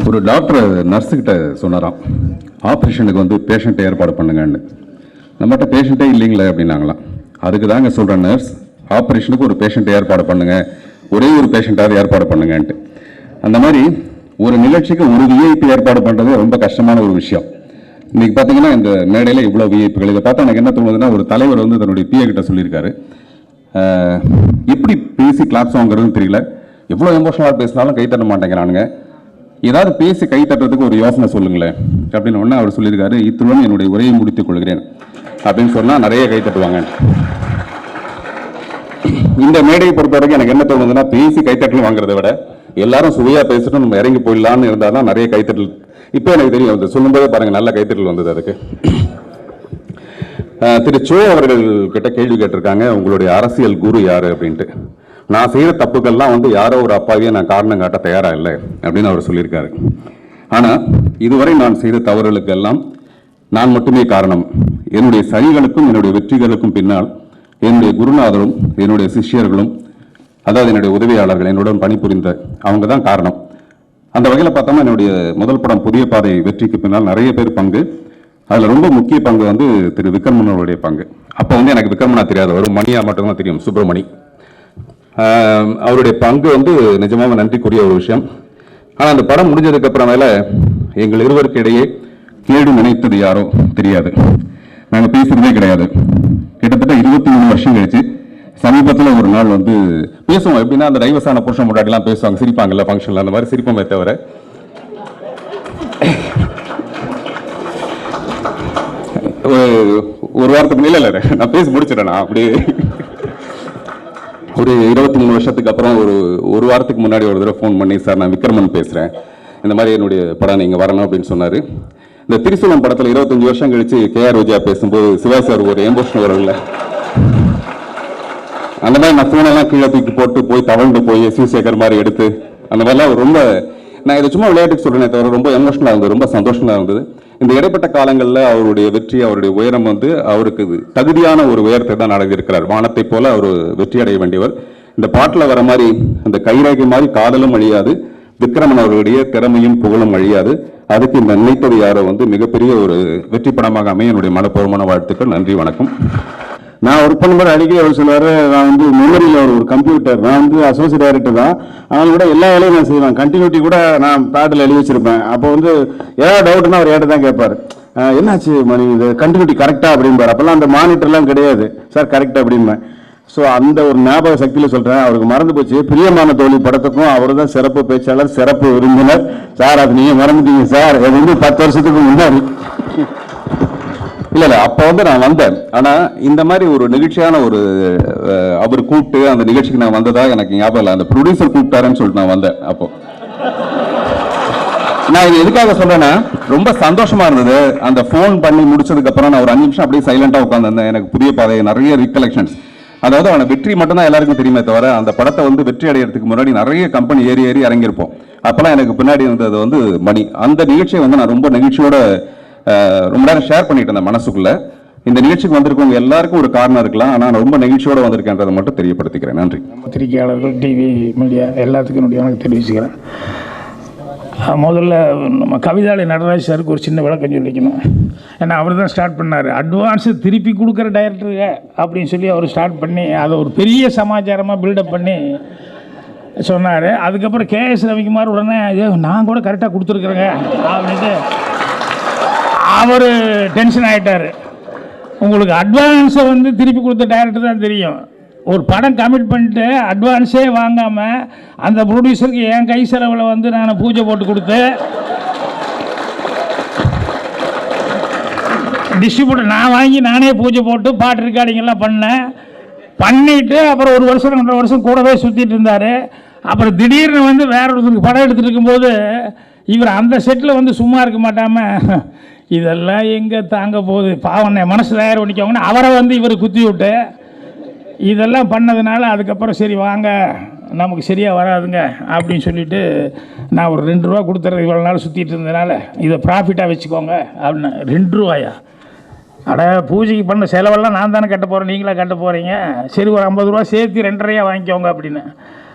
ஒரு டாக்டர் நர்ஸுக்கிட்ட சொன்னாராம், ஆப்ரேஷனுக்கு வந்து பேஷண்ட்டை ஏற்பாடு பண்ணுங்கன்னு. நம்மகிட்ட பேஷண்ட்டே இல்லைங்களே அப்படின்னாங்களாம். அதுக்கு தாங்க சொல்கிறேன் நர்ஸ், ஆப்ரேஷனுக்கு ஒரு பேஷண்ட்டை ஏற்பாடு பண்ணுங்கள், ஒரே ஒரு பேஷண்ட்டாவது ஏற்பாடு பண்ணுங்கன்ட்டு. அந்த மாதிரி ஒரு நிகழ்ச்சிக்கு ஒரு விஐபி ஏற்பாடு பண்ணுறது ரொம்ப கஷ்டமான ஒரு விஷயம். இன்றைக்கி பார்த்தீங்கன்னா இந்த மேடையில் இவ்வளோ விஐபிகள். இதை பார்த்தா எனக்கு என்ன தோணுதுன்னா, ஒரு தலைவர் வந்து தன்னுடைய பிஏ கிட்ட சொல்லியிருக்காரு, எப்படி பேசி கிளாப்ஸ் வாங்குறதுன்னு தெரியல, எவ்வளோ எமோஷனலாக பேசினாலும் கை தட்ட மாட்டேங்கிறானுங்க, ஏதாவது பேசி கை தட்டுறதுக்கு ஒரு யோசனை சொல்லுங்களேன் அப்படின்னு ஒன்று அவர் சொல்லியிருக்காரு. இத்துடன் என்னுடைய உரையை முடித்துக் கொள்கிறேன் அப்படின்னு சொன்னால் நிறைய கை தட்டுவாங்க. இந்த மேடையை பொறுத்த வரைக்கும் எனக்கு என்ன தோணுதுன்னா, பேசி கைத்தட்டல் வாங்குறதை விட எல்லாரும் சுவையாக பேசிட்டு நம்ம இறங்கி போயிடலான்னு இருந்தால் தான் நிறைய கைத்தட்டல். இப்போ எனக்கு தெரியும், வந்து சொல்லும்போதே பாருங்கள் நல்ல கைத்தட்டல் வந்தது. அதுக்கு திரு சோ அவர்கள் கிட்ட கேள்வி கேட்டிருக்காங்க, உங்களுடைய அரசியல் குரு யாரு அப்படின்ட்டு. நான் செய்கிற தப்புக்கள்லாம் வந்து யாரோ ஒரு அப்பாவியை நான் காரணம் காட்ட தயாராக இல்லை அப்படின்னு அவர் சொல்லியிருக்காரு. ஆனால் இதுவரை நான் செய்த தவறுகளுக்கு எல்லாம் நான் மட்டுமே காரணம். என்னுடைய சரிகளுக்கும் என்னுடைய வெற்றிகளுக்கும் பின்னால் என்னுடைய குருநாதரும் என்னுடைய சிஷ்யர்களும், அதாவது என்னுடைய உதவியாளர்கள், என்னுடன் பணிபுரிந்த அவங்க தான் காரணம். அந்த வகையில் பார்த்தோம்னா என்னுடைய முதல் படம் புதிய பாதை வெற்றிக்கு பின்னால் நிறைய பேர் பங்கு. அதில் ரொம்ப முக்கிய பங்கு வந்து திரு விக்ரமனுடைய பங்கு. அப்போ வந்து எனக்கு விக்ரமனா தெரியாது, ஒரு மணியா மட்டும்தான் தெரியும், சுப்பிரமணி. அவருடைய பங்கு வந்து நிஜமாக நன்றிக்குரிய ஒரு விஷயம். ஆனால் அந்த படம் முடிஞ்சதுக்கு அப்புறமேல எங்கள் இருவருக்கு இடையே கேடு நினைத்தது யாரோ தெரியாது, நாங்கள் பேசுறதே கிடையாது. கிட்டத்தட்ட 23 வருஷம் கழிச்சு சமீபத்தில் ஒரு நாள் வந்து பேசுவோம். எப்படின்னா அந்த டைவர்ஸான புருஷன் முன்னாடிலாம் பேசுவாங்க, சிரிப்பாங்கல்ல ஃபங்க்ஷனில், அந்த மாதிரி சிரிப்போமே தவிர ஒரு வாரத்துக்கு முன்னாடி இல்லை, நான் பேசி முடிச்சிடறேன். அப்படி ஒரு 23 வருஷத்துக்கு அப்புறம் ஒரு வாரத்துக்கு முன்னாடி ஒரு தடவை ஃபோன் பண்ணி, சார் நான் விக்ரமன் பேசுகிறேன், இந்த மாதிரி என்னுடைய படம் நீங்கள் வரணும் அப்படின்னு சொன்னார். இந்த திரிசூலம் படத்தில் 25 வருஷம் கழிச்சு கேஆர் விஜயா பேசும்போது சிவா சார் ஒரு எமோஷனல் வரும்ல, அந்த மாதிரி நான் ஃபோனெல்லாம் கீழே தூக்கி போட்டு போய் தவழ்ந்து போய் சிவசேகர் மாதிரி எடுத்து அந்த மாதிரிலாம் ரொம்ப, நான் இதை சும்மா விளையாட்டுக்கு சொல்கிறேனே தவிர ரொம்ப எமோஷனலாக இருந்தது, ரொம்ப சந்தோஷமாக இருந்தது. இந்த இடைப்பட்ட காலங்களில் அவருடைய வெற்றி, அவருடைய உயரம் வந்து அவருக்கு தகுதியான ஒரு உயரத்தை தான் அடைந்திருக்கிறார். வானத்தை போல அவர் வெற்றி அடைய வேண்டியவர். இந்த பாட்டில் வர மாதிரி அந்த கைரேகை மாதிரி காதலும் அழியாது, விக்ரமன் அவர்களுடைய திறமையும் புகழும் அழியாது. அதுக்கு இந்த நினைத்தது யாரோ வந்து மிகப்பெரிய ஒரு வெற்றி படமாக அமைய என்னுடைய மனப்பூர்வமான வாழ்த்துக்கள். நன்றி, வணக்கம். நான் ஒர்க் பண்ணும்போது அடிக்கடி அவர் சொல்லுவார், நான் வந்து மெமரியில் ஒரு கம்ப்யூட்டர், நான் வந்து அசோசியேட் டைரக்டர் தான், ஆனால் கூட எல்லா வேலையும் நான் செய்வேன், கண்டினியூட்டி கூட நான் பேட்டில் எழுதி வச்சிருப்பேன். அப்போ வந்து ஏதாவது டவுட்னா அவர் ஏட்ட தான் கேட்பார், என்னாச்சு மணி இது கண்டினியூட்டி கரெக்டாக அப்படின்பார். அப்போல்லாம் அந்த மானிட்டர்லாம் கிடையாது, சார் கரெக்டாக அப்படின்பேன். ஸோ அந்த ஒரு ஞாபக சக்தியில் சொல்கிறேன். அவருக்கு மறந்து போச்சு. பிரியமான தோழி படத்துக்கும் அவர் தான் சிறப்பு பேச்சாளர், சிறப்பு விருந்தினர். சார் அது நீங்கள் மறந்துட்டீங்க சார், அது வந்து 10 வருஷத்துக்கு முன்னாடி. இல்லை அப்போ வந்து நான் வந்தேன். ஆனால் இந்த மாதிரி ஒரு நிகழ்ச்சியான ஒரு அவர் கூப்பிட்டு அந்த நிகழ்ச்சிக்கு நான் வந்ததா எனக்கு ஞாபகம் இல்லை. அந்த ப்ரொடியூசர் கூப்பிட்டாருன்னு சொல்லிட்டு நான் வந்தேன். அப்போ நான் இது எதுக்காக சொல்றேன்னா, ரொம்ப சந்தோஷமா இருந்தது. அந்த ஃபோன் பண்ணி முடிச்சதுக்கு அப்புறம் நான் ஒரு 5 நிமிஷம் அப்படியே சைலண்டா உட்காந்துருந்தேன். எனக்கு புதிய பாதை நிறைய ரிகலெக்ஷன்ஸ். அதாவது அவனை வெற்றி மட்டும்தான் எல்லாருக்கும் தெரியுமே தவிர, அந்த படத்தை வந்து வெற்றி அடையிறதுக்கு முன்னாடி நிறைய கம்பெனி ஏறி இறங்கியிருப்போம். அப்பெல்லாம் எனக்கு பின்னாடி இருந்தது வந்து மணி. அந்த நிகழ்ச்சியை வந்து நான் ரொம்ப நிகழ்ச்சியோட ரொம்ப நேரம் ஷேர் பண்ணிட்டு இருந்தேன் மனசுக்குள்ள. இந்த நிகழ்ச்சிக்கு வந்திருக்கவங்க எல்லாருக்கும் ஒரு காரணம் இருக்கலாம், ஆனால் நான் ரொம்ப நிகழ்ச்சியோட வந்திருக்கேன்றதை மட்டும் தெரியப்படுத்திக்கிறேன். நன்றி. பத்திரிகையாளர்கள், டிவி மீடியா எல்லாத்துக்கும் என்னுடைய வணக்கம் தெரிவிச்சுக்கிறேன். முதல்ல நம்ம கவிதாலய நடராஜ் சாருக்கு ஒரு சின்ன விளக்கம் சொல்லிக்கணும். ஏன்னா அவர் தான் ஸ்டார்ட் பண்ணார், அட்வான்ஸு திருப்பி கொடுக்குற டைரக்டருங்க அப்படின்னு சொல்லி அவர் ஸ்டார்ட் பண்ணி அதை ஒரு பெரிய சமாச்சாரமாக பில்டப் பண்ணி சொன்னார். அதுக்கப்புறம் கேஎஸ் ரவிக்குமார் உடனே நான் கூட கரெக்டாக கொடுத்துருக்குறேங்க அப்படின்ட்டு அவர் டென்ஷன் ஆகிட்டார். உங்களுக்கு அட்வான்ஸை வந்து திருப்பி கொடுத்த டைரக்டர் தான் தெரியும். ஒரு படம் கமிட் பண்ணிட்டு அட்வான்ஸே வாங்காமல் அந்த ப்ரொடியூசருக்கு என் கை செலவில் வந்து நான் பூஜை போட்டு கொடுத்து, டிஸ்ட்ரிபியூட்டர் நான் வாங்கி நானே பூஜை போட்டு பாட்டு ரெக்கார்டிங்கெல்லாம் பண்ணிவிட்டு அப்புறம் 1 வருஷம் 2 வருஷம் கூடவே சுற்றிட்டு இருந்தார். அப்புறம் திடீர்னு வந்து வேற ஒருத்தருக்கு படம் எடுத்துகிட்டு இருக்கும்போது இவர் அந்த செட்டில் வந்து சும்மா இருக்க மாட்டாமல், இதெல்லாம் எங்கே தாங்க போகுது பாவம் மனசு தயார் பண்ணிக்கோங்கன்னு அவரை வந்து இவர் குத்தி விட்டு இதெல்லாம் பண்ணதுனால அதுக்கப்புறம் சரி வாங்க நமக்கு சரியாக வராதுங்க அப்படின்னு சொல்லிவிட்டு நான் ஒரு 2 ரூபா கொடுத்துட்றது, இவ்வளோ நாள் சுற்றிட்டு இருந்ததுனால இதை ப்ராஃபிட்டாக வச்சுக்கோங்க அப்படின்னு. 2 ரூபாயா? அட பூஜைக்கு பண்ண செலவெல்லாம் நான் தானே கட்ட போகிறேன், நீங்களா கட்ட போகிறீங்க, சரி ஒரு 50 ரூபா சேர்த்து 2.5 வாங்கிக்கோங்க அப்படின்னு.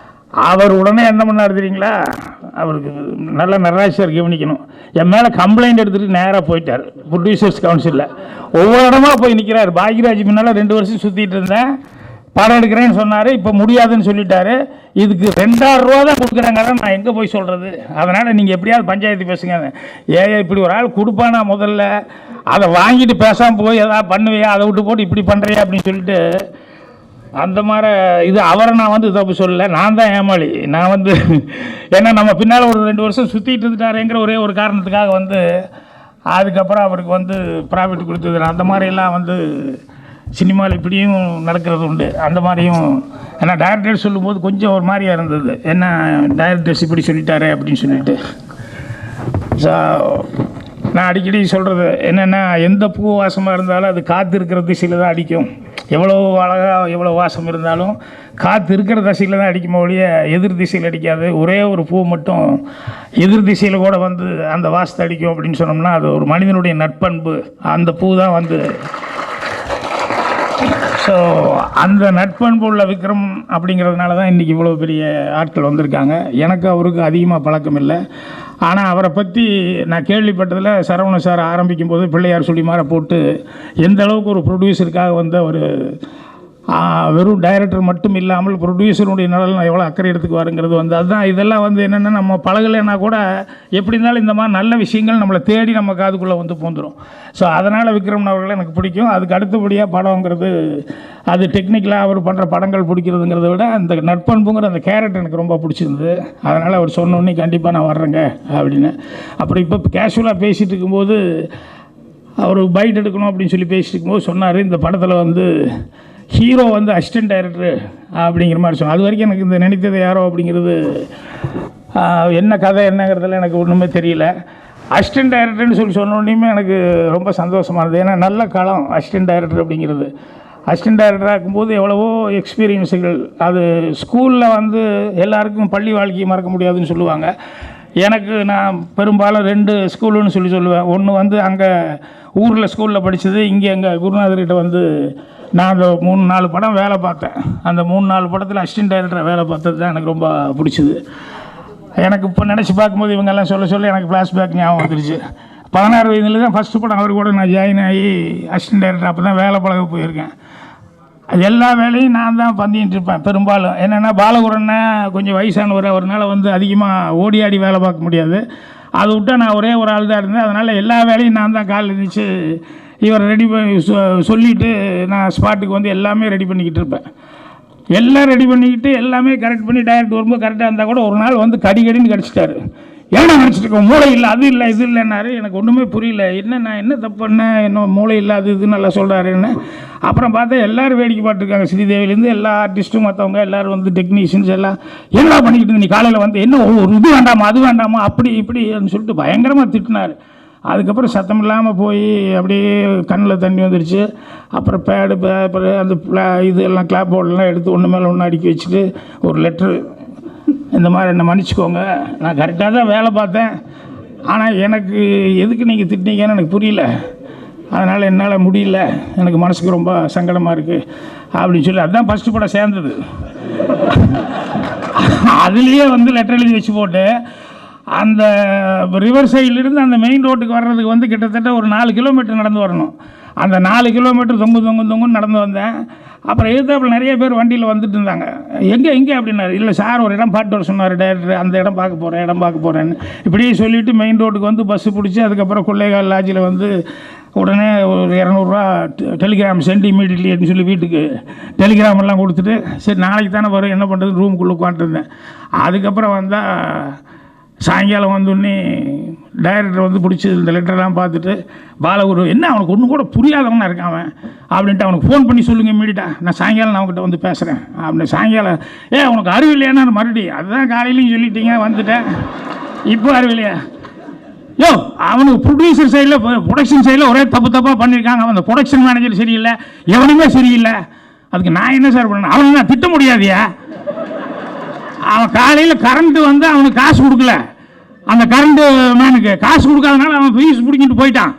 அவர் உடனே என்ன பண்ணார் தெரியுங்களா, அவருக்கு நல்ல நடராஜ் சார் கவனிக்கணும், என் மேலே கம்ப்ளைண்ட் எடுத்துகிட்டு நேராக போயிட்டார் ப்ரொடியூசர்ஸ் கவுன்சிலில். ஒவ்வொரு இடமா போய் நிற்கிறார். பாக்யராஜ் முன்னால் 2 வருஷம் சுற்றிட்டு இருந்தேன், படம் எடுக்கிறேன்னு சொன்னார், இப்போ முடியாதுன்னு சொல்லிட்டாரு, இதுக்கு 2000 ரூபா தான் கொடுக்குறாங்க, நான் எங்கே போய் சொல்கிறது, அதனால் நீங்கள் எப்படியாவது பஞ்சாயத்து பேசுங்க. இப்படி ஒரு ஆள் கொடுப்பானா முதல்ல, அதை வாங்கிட்டு பேசாமல் போய் எதாவது பண்ணுவியா, அதை விட்டு போட்டு இப்படி பண்ணுறியா அப்படின்னு சொல்லிட்டு அந்த மாதிரி இது. அவரை நான் வந்து தப்பு சொல்லலை, நான் தான் ஏமாளி. நான் வந்து ஏன்னா நம்ம பின்னால் ஒரு 2 வருஷம் சுற்றிட்டு இருந்துட்டாருங்கிற ஒரே ஒரு காரணத்துக்காக வந்து அதுக்கப்புறம் அவருக்கு வந்து ப்ராஃபிட் கொடுத்தது. அந்த மாதிரியெல்லாம் வந்து சினிமாவில் இப்படியும் நடக்கிறது உண்டு. அந்த மாதிரியும் ஏன்னா டைரக்டர் சொல்லும்போது கொஞ்சம் ஒரு மாதிரியாக இருந்தது, என்ன டைரக்டர்ஸ் இப்படி சொல்லிட்டாரு அப்படின்னு சொல்லிட்டு. ஸோ நான் அடிக்கடி சொல்கிறது என்னென்னா, எந்த பூ வாசமாக இருந்தாலும் அது காற்று இருக்கிற திசையில் தான் அடிக்கும். எவ்வளோ அழகாக எவ்வளோ வாசம் இருந்தாலும் காற்று இருக்கிற திசையில் தான் அடிக்குமோ ஒழிய எதிர் திசையில் அடிக்காது. ஒரே ஒரு பூ மட்டும் எதிர் திசையில் கூட வந்து அந்த வாசத்தை அடிக்கும் அப்படின்னு சொன்னோம்னா அது ஒரு மனிதனுடைய நட்பண்பு. அந்த பூ தான் வந்து ஸோ அந்த நட்பண்பு உள்ள விக்ரம் அப்படிங்கிறதுனால தான் இன்றைக்கி இவ்வளோ பெரிய ஆட்கள் வந்திருக்காங்க. எனக்கு அவருக்கு அதிகமாக பழக்கம் இல்லை, ஆனால் அவரை பற்றி நான் கேள்விப்பட்டதில் சரவண சார் ஆரம்பிக்கும் போது பிள்ளையார் சொல்லி மாற போட்டு எந்த அளவுக்கு ஒரு ப்ரொடியூசருக்காக வந்து அவர் வெறும் டைரக்டர் மட்டும் இல்லாமல் ப்ரொடியூசருடைய நலன் எவ்வளோ அக்கறை எடுத்துக்குவாருங்கிறது வந்து அதுதான். இதெல்லாம் வந்து என்னென்னா நம்ம பழகலைன்னா கூட எப்படி இருந்தாலும் இந்த மாதிரி நல்ல விஷயங்கள் நம்மளை தேடி நம்ம காதுக்குள்ளே வந்து பூந்துடும். ஸோ அதனால் விக்ரம் அவர்களை எனக்கு பிடிக்கும். அதுக்கு அடுத்தபடியாக படங்கிறது அது டெக்னிக்கலாக அவர் பண்ணுற படங்கள் பிடிக்கிறதுங்கிறத விட அந்த நட்பண்புங்கிற அந்த கேரக்டர் எனக்கு ரொம்ப பிடிச்சிருந்தது. அதனால் அவர் சொன்னோன்னே கண்டிப்பாக நான் வர்றேங்க அப்படின்னு. அப்புறம் இப்போ கேஷுவலாக பேசிகிட்டு இருக்கும்போது அவர் பைட் எடுக்கணும் அப்படின்னு சொல்லி பேசிட்டு இருக்கும்போது சொன்னார், இந்த படத்தில் வந்து ஹீரோ வந்து அசிஸ்டன்ட் டைரக்டர் அப்படிங்கிற மாதிரி சொன்னார். அது வரைக்கும் எனக்கு இந்த நினைத்தது யாரோ அப்படிங்கிறது என்ன கதை என்னங்கிறதுல எனக்கு ஒன்றுமே தெரியல. அசிஸ்டன்ட் டைரக்டர்னு சொல்லி சொன்னோடனே எனக்கு ரொம்ப சந்தோஷமாக இருந்தது. ஏன்னா நல்ல களம் அசிஸ்டன்ட் டைரக்டர் அப்படிங்கிறது. அசிஸ்டன்ட் டைரக்டராக இருக்கும்போது எவ்வளவோ எக்ஸ்பீரியன்ஸுகள். அது ஸ்கூலில் வந்து எல்லாருக்கும் பள்ளி வாழ்க்கையை மறக்க முடியாதுன்னு சொல்லுவாங்க. எனக்கு நான் பெரும்பாலும் 2 ஸ்கூலுன்னு சொல்லுவேன். ஒன்று வந்து அங்கே ஊரில் ஸ்கூலில் படித்தது, இங்கே எங்கள் குருநாதர்கிட்ட வந்து நான் அந்த 3-4 படம் வேலை பார்த்தேன். அந்த 3-4 படத்தில் அசிஸ்டன்ட் டைரக்டராக வேலை பார்த்தது தான் எனக்கு ரொம்ப பிடிச்சிது. எனக்கு இப்போ நினச்சி பார்க்கும்போது இவங்கெல்லாம் சொல்ல எனக்கு ஃப்ளாஷ்பேக் ஞாபகம் வந்துருச்சு. 16 வயதில் தான் ஃபஸ்ட்டு படம் அவர் கூட நான் ஜாயின் ஆகி அசிஸ்டன்ட் டைரக்டர் அப்போ தான் வேலை பழக போயிருக்கேன். அது எல்லா வேலையும் நான் தான் பண்ணிட்டு இருப்பேன் பெரும்பாலும். என்னென்னா பாலகுரன்னா கொஞ்சம் வயசானவர், அவரால் வந்து அதிகமாக ஓடி ஆடி வேலை பார்க்க முடியாது. அதை விட்டால் நான் ஒரே ஒரு ஆள் தான் இருந்தேன். அதனால் எல்லா வேலையும் நான் தான் காலையில் இருந்துச்சு இவர் ரெடி பண்ணி சொல்லிவிட்டு நான் ஸ்பாட்டுக்கு வந்து எல்லாமே ரெடி பண்ணிக்கிட்டு இருப்பேன். எல்லாம் ரெடி பண்ணிக்கிட்டு எல்லாமே கரெக்ட் பண்ணி டைரக்ட் வரும்போது கரெக்டாக இருந்தால் கூட ஒரு நாள் வந்து கடின்னு கடிச்சிட்டாரு. ஏன்னா நினச்சிருக்கோம் மூளை இல்லை அது இல்லை இது இல்லைன்னாரு. எனக்கு ஒன்றுமே புரியல, என்ன நான் என்ன தப்பு பண்ணேன், என்ன மூளை இல்லை அது இதுன்னு நல்லா சொல்கிறாருன்னு. அப்புறம் பார்த்தா எல்லோரும் வேடிக்கை பார்த்துருக்காங்க, ஸ்ரீதேவிலேருந்து எல்லா ஆர்டிஸ்ட்டும் மற்றவங்க எல்லோரும் வந்து டெக்னீஷியன்ஸ் எல்லாம் என்ன பண்ணிக்கிட்டு நீ காலையில் வந்து என்ன ஒரு இது வேண்டாமா அது வேண்டாமா அப்படி இப்படின்னு சொல்லிட்டு பயங்கரமாக திட்டினார். அதுக்கப்புறம் சத்தம் இல்லாமல் போய் அப்படியே கண்ணில் தண்ணி வந்துடுச்சு. அப்புறம் பேடு பேப்பரு அந்த இது எல்லாம் கிளாப் போர்டெல்லாம் எடுத்து ஒன்று மேலே ஒன்று அடுக்கி வச்சுட்டு ஒரு லெட்ரு, இந்த மாதிரி என்னை மன்னிச்சிக்கோங்க, நான் கரெக்டாக தான் வேலை பார்த்தேன், ஆனால் எனக்கு எதுக்கு நீங்கள் திட்டினீங்கன்னு எனக்கு புரியல, அதனால் என்னால் முடியல, எனக்கு மனசுக்கு ரொம்ப சங்கடமாக இருக்குது அப்படின்னு சொல்லி அதுதான் ஃபஸ்ட்டு படம் சேர்ந்தது. அதுலேயே வந்து லெட்டர் எழுதி வச்சு போட்டு அந்த ரிவர் சைட்லேருந்து அந்த மெயின் ரோட்டுக்கு வர்றதுக்கு வந்து கிட்டத்தட்ட ஒரு 4 கிலோமீட்டர் நடந்து வரணும். அந்த 4 கிலோமீட்டர் தொங்குன்னு நடந்து வந்தேன். அப்புறம் எதிர்த்தாப்பில் நிறைய பேர் வண்டியில் வந்துட்டு இருந்தாங்க. எங்கே அப்படின்னாரு. இல்லை சார் ஒரு இடம் பார்த்து வர சொன்னார் டைரக்டர், அந்த இடம் பார்க்க போகிறேன்னு இப்படியே சொல்லிவிட்டு மெயின் ரோட்டுக்கு வந்து பஸ்ஸு பிடிச்சி அதுக்கப்புறம் கொள்ளைகால் லாட்ஜில் வந்து உடனே ஒரு 200 ரூபா டெலிகிராம் சென்ட் இமீடியட்லி அப்படின்னு சொல்லி வீட்டுக்கு டெலிகிராம் எல்லாம் கொடுத்துட்டு சரி நாளைக்கு தானே வரும் என்ன பண்ணுறது ரூமுக்குள்ளே உட்காந்துருந்தேன். அதுக்கப்புறம் வந்தால் சாயங்காலம் வந்தோடனே டைரக்டர் வந்து பிடிச்சி இந்த லெட்டரெல்லாம் பார்த்துட்டு பாலகுரு என்ன அவனுக்கு ஒன்றும் கூட புரியாதவனா இருக்கான் அவன் அப்படின்ட்டு அவனுக்கு ஃபோன் பண்ணி சொல்லுங்கள் இமீடியட்டாக நான் சாயங்காலம் நான் அவங்ககிட்ட வந்து பேசுகிறேன் அப்படின்னு. சாயங்காலம் உனக்கு அறிவில்லையானா மறுபடியும் அதுதான் காலையிலையும் சொல்லிட்டீங்க வந்துட்டேன் இப்போ அறிவில்லையா அவனுக்கு ப்ரொடியூசர் சைடில் ப்ரொடக்ஷன் சைடில் ஒரே தப்பாக பண்ணியிருக்காங்க. அவன் அந்த ப்ரொடக்ஷன் மேனேஜர் சரியில்லை, எவனுமே சரியில்லை, அதுக்கு நான் என்ன சார் பண்ணேன், அவனை நான் திட்ட முடியாதியா. அவன் காலையில் கரண்ட்டு வந்து அவனுக்கு காசு கொடுக்கல, அந்த கரண்ட்டு மேனுக்கு காசு கொடுக்காதனால அவன் ஃபீஸ் பிடிக்கிட்டு போயிட்டான்.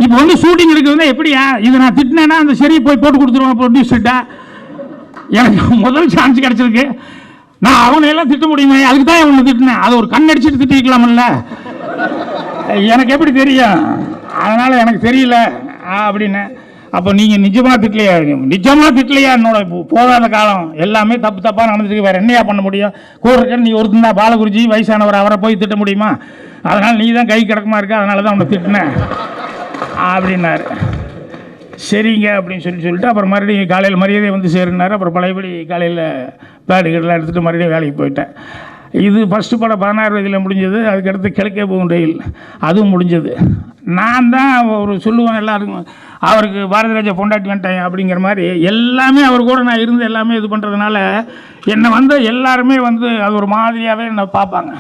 இப்போ வந்து ஷூட்டிங் எடுக்க வந்து எப்படியா இதை நான் திட்டினேன்னா அந்த சரியை போய் போட்டு கொடுத்துருவான் ப்ரொடியூசர்கிட்ட. எனக்கு முதல் சான்ஸ் கிடச்சிருக்கு. நான் அவனையெல்லாம் திட்ட முடியுமா? அதுக்கு தான் இவனை திட்டினேன். அதை ஒரு கண்ணடிச்சிட்டு திட்டிக்கலாமல்ல, எனக்கு எப்படி தெரியும்? அதனால் எனக்கு தெரியல அப்படின்னு. அப்போ நீங்கள் நிஜமாக திட்டலையா? என்னோட போதாத காலம் எல்லாமே தப்பாக நடந்துருக்கு, வேறு என்னையா பண்ண முடியும்? கூட இருக்க நீ ஒருத்தன் தான் பாலகுருஜி, வயசானவர், அவரை போய் திட்ட முடியுமா? அதனால் நீ தான் கை கிடக்கமா இருக்க, அதனால தான் அவனை திட்டினேன் அப்படின்னாரு. சரிங்க அப்படின்னு சொல்லிட்டு அப்புறம் மறுபடியும் காலையில் மரியாதை வந்து சேருனார். அப்புறம் பழையபடி காலையில் பேடுகள்லாம் எடுத்துகிட்டு மறுபடியும் வேலைக்கு போயிட்டேன். இது ஃபஸ்ட்டு படம் 16 வயதில் முடிஞ்சது. அதுக்கடுத்து கிழக்கே போகும் ரயில், அதுவும் முடிஞ்சது. நான் தான் ஒரு சொல்லுவேன் எல்லாருக்கும், அவருக்கு பாரதிராஜா பொண்டாட்டி வந்துட்டேன் அப்படிங்கிற மாதிரி. எல்லாமே அவர் கூட நான் இருந்து எல்லாமே இது பண்ணுறதுனால என்னை வந்து எல்லாருமே வந்து அது ஒரு மாதிரியாகவே என்னை பார்ப்பாங்க.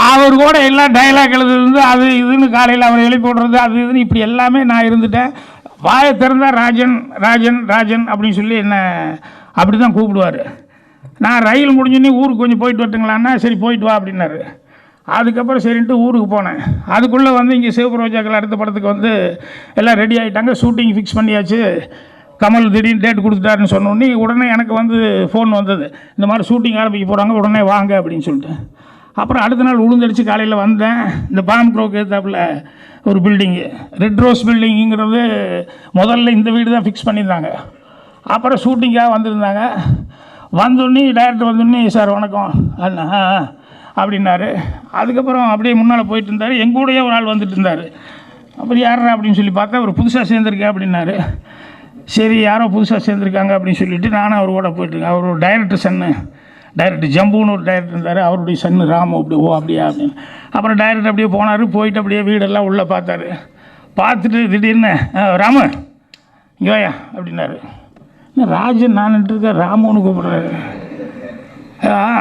அவர் கூட எல்லாம் டைலாக் எழுதுறது அது இதுன்னு காலையில் அவர் எழுப்பி விடுறது அது இதுன்னு இப்படி எல்லாமே நான் இருந்துட்டேன். வாயை திறந்தால் ராஜன் ராஜன் ராஜன் அப்படின்னு சொல்லி என்னை அப்படி தான் கூப்பிடுவார். நான் ரயில் முடிஞ்சோன்னே ஊருக்கு கொஞ்சம் போயிட்டு வரட்டுங்களான்னா, சரி போயிட்டு வா அப்படின்னாரு. அதுக்கப்புறம் சரின்ட்டு ஊருக்கு போனேன். அதுக்குள்ளே வந்து இங்கே சிவப்பு ரோஜாக்கள் அடுத்த படத்துக்கு வந்து எல்லாம் ரெடி ஆகிட்டாங்க, ஷூட்டிங் ஃபிக்ஸ் பண்ணியாச்சு. கமல் திடீர்னு டேட் கொடுத்துட்டாருன்னு சொன்னோடனே உடனே எனக்கு வந்து ஃபோன் வந்தது, இந்த மாதிரி ஷூட்டிங் ஆரம்பிக்க போகிறாங்க, உடனே வாங்க அப்படின்னு சொல்லிட்டு. அப்புறம் அடுத்த நாள் உளுந்தடிச்சு காலையில் வந்தேன். இந்த பாம் க்ரோக்கு ஏற்றாப்புல ஒரு பில்டிங்கு, ரெட் ரோஸ் பில்டிங்குங்கிறது முதல்ல இந்த வீடு தான் ஃபிக்ஸ் பண்ணியிருந்தாங்க. அப்புறம் ஷூட்டிங்காக வந்திருந்தாங்க. வந்தோடனே டைரக்டர் வந்தோடனே, சார் வணக்கம் அண்ணா அப்படின்னாரு. அதுக்கப்புறம் அப்படியே முன்னால் போயிட்டு இருந்தார். எங்கூடையே ஒரு ஆள் வந்துட்டு இருந்தார். அப்புறம் யாரா அப்படின்னு சொல்லி பார்த்தா அவர் புதுசாக சேர்ந்துருக்கேன் அப்படின்னாரு. சரி யாரோ புதுசாக சேர்ந்துருக்காங்க அப்படின்னு சொல்லிவிட்டு நானும் அவர் கூட போயிட்டுருக்கேன். அவர் ஒரு டைரக்டர் சன்னு, டைரக்டர் ஜம்புன்னு ஒரு டைரக்டர் இருந்தார், அவருடைய சன்னு ராமு. அப்படி அப்படியா அப்படின்னு. அப்புறம் டைரக்டர் அப்படியே போனார். போயிட்டு அப்படியே வீடெல்லாம் உள்ளே பார்த்தாரு. பார்த்துட்டு திடீர்னு ராமு இங்கே வாயா அப்படின்னாரு. ராஜன் நான் இருக்கேன், ராமுன்னு கூப்பிட்றாரு.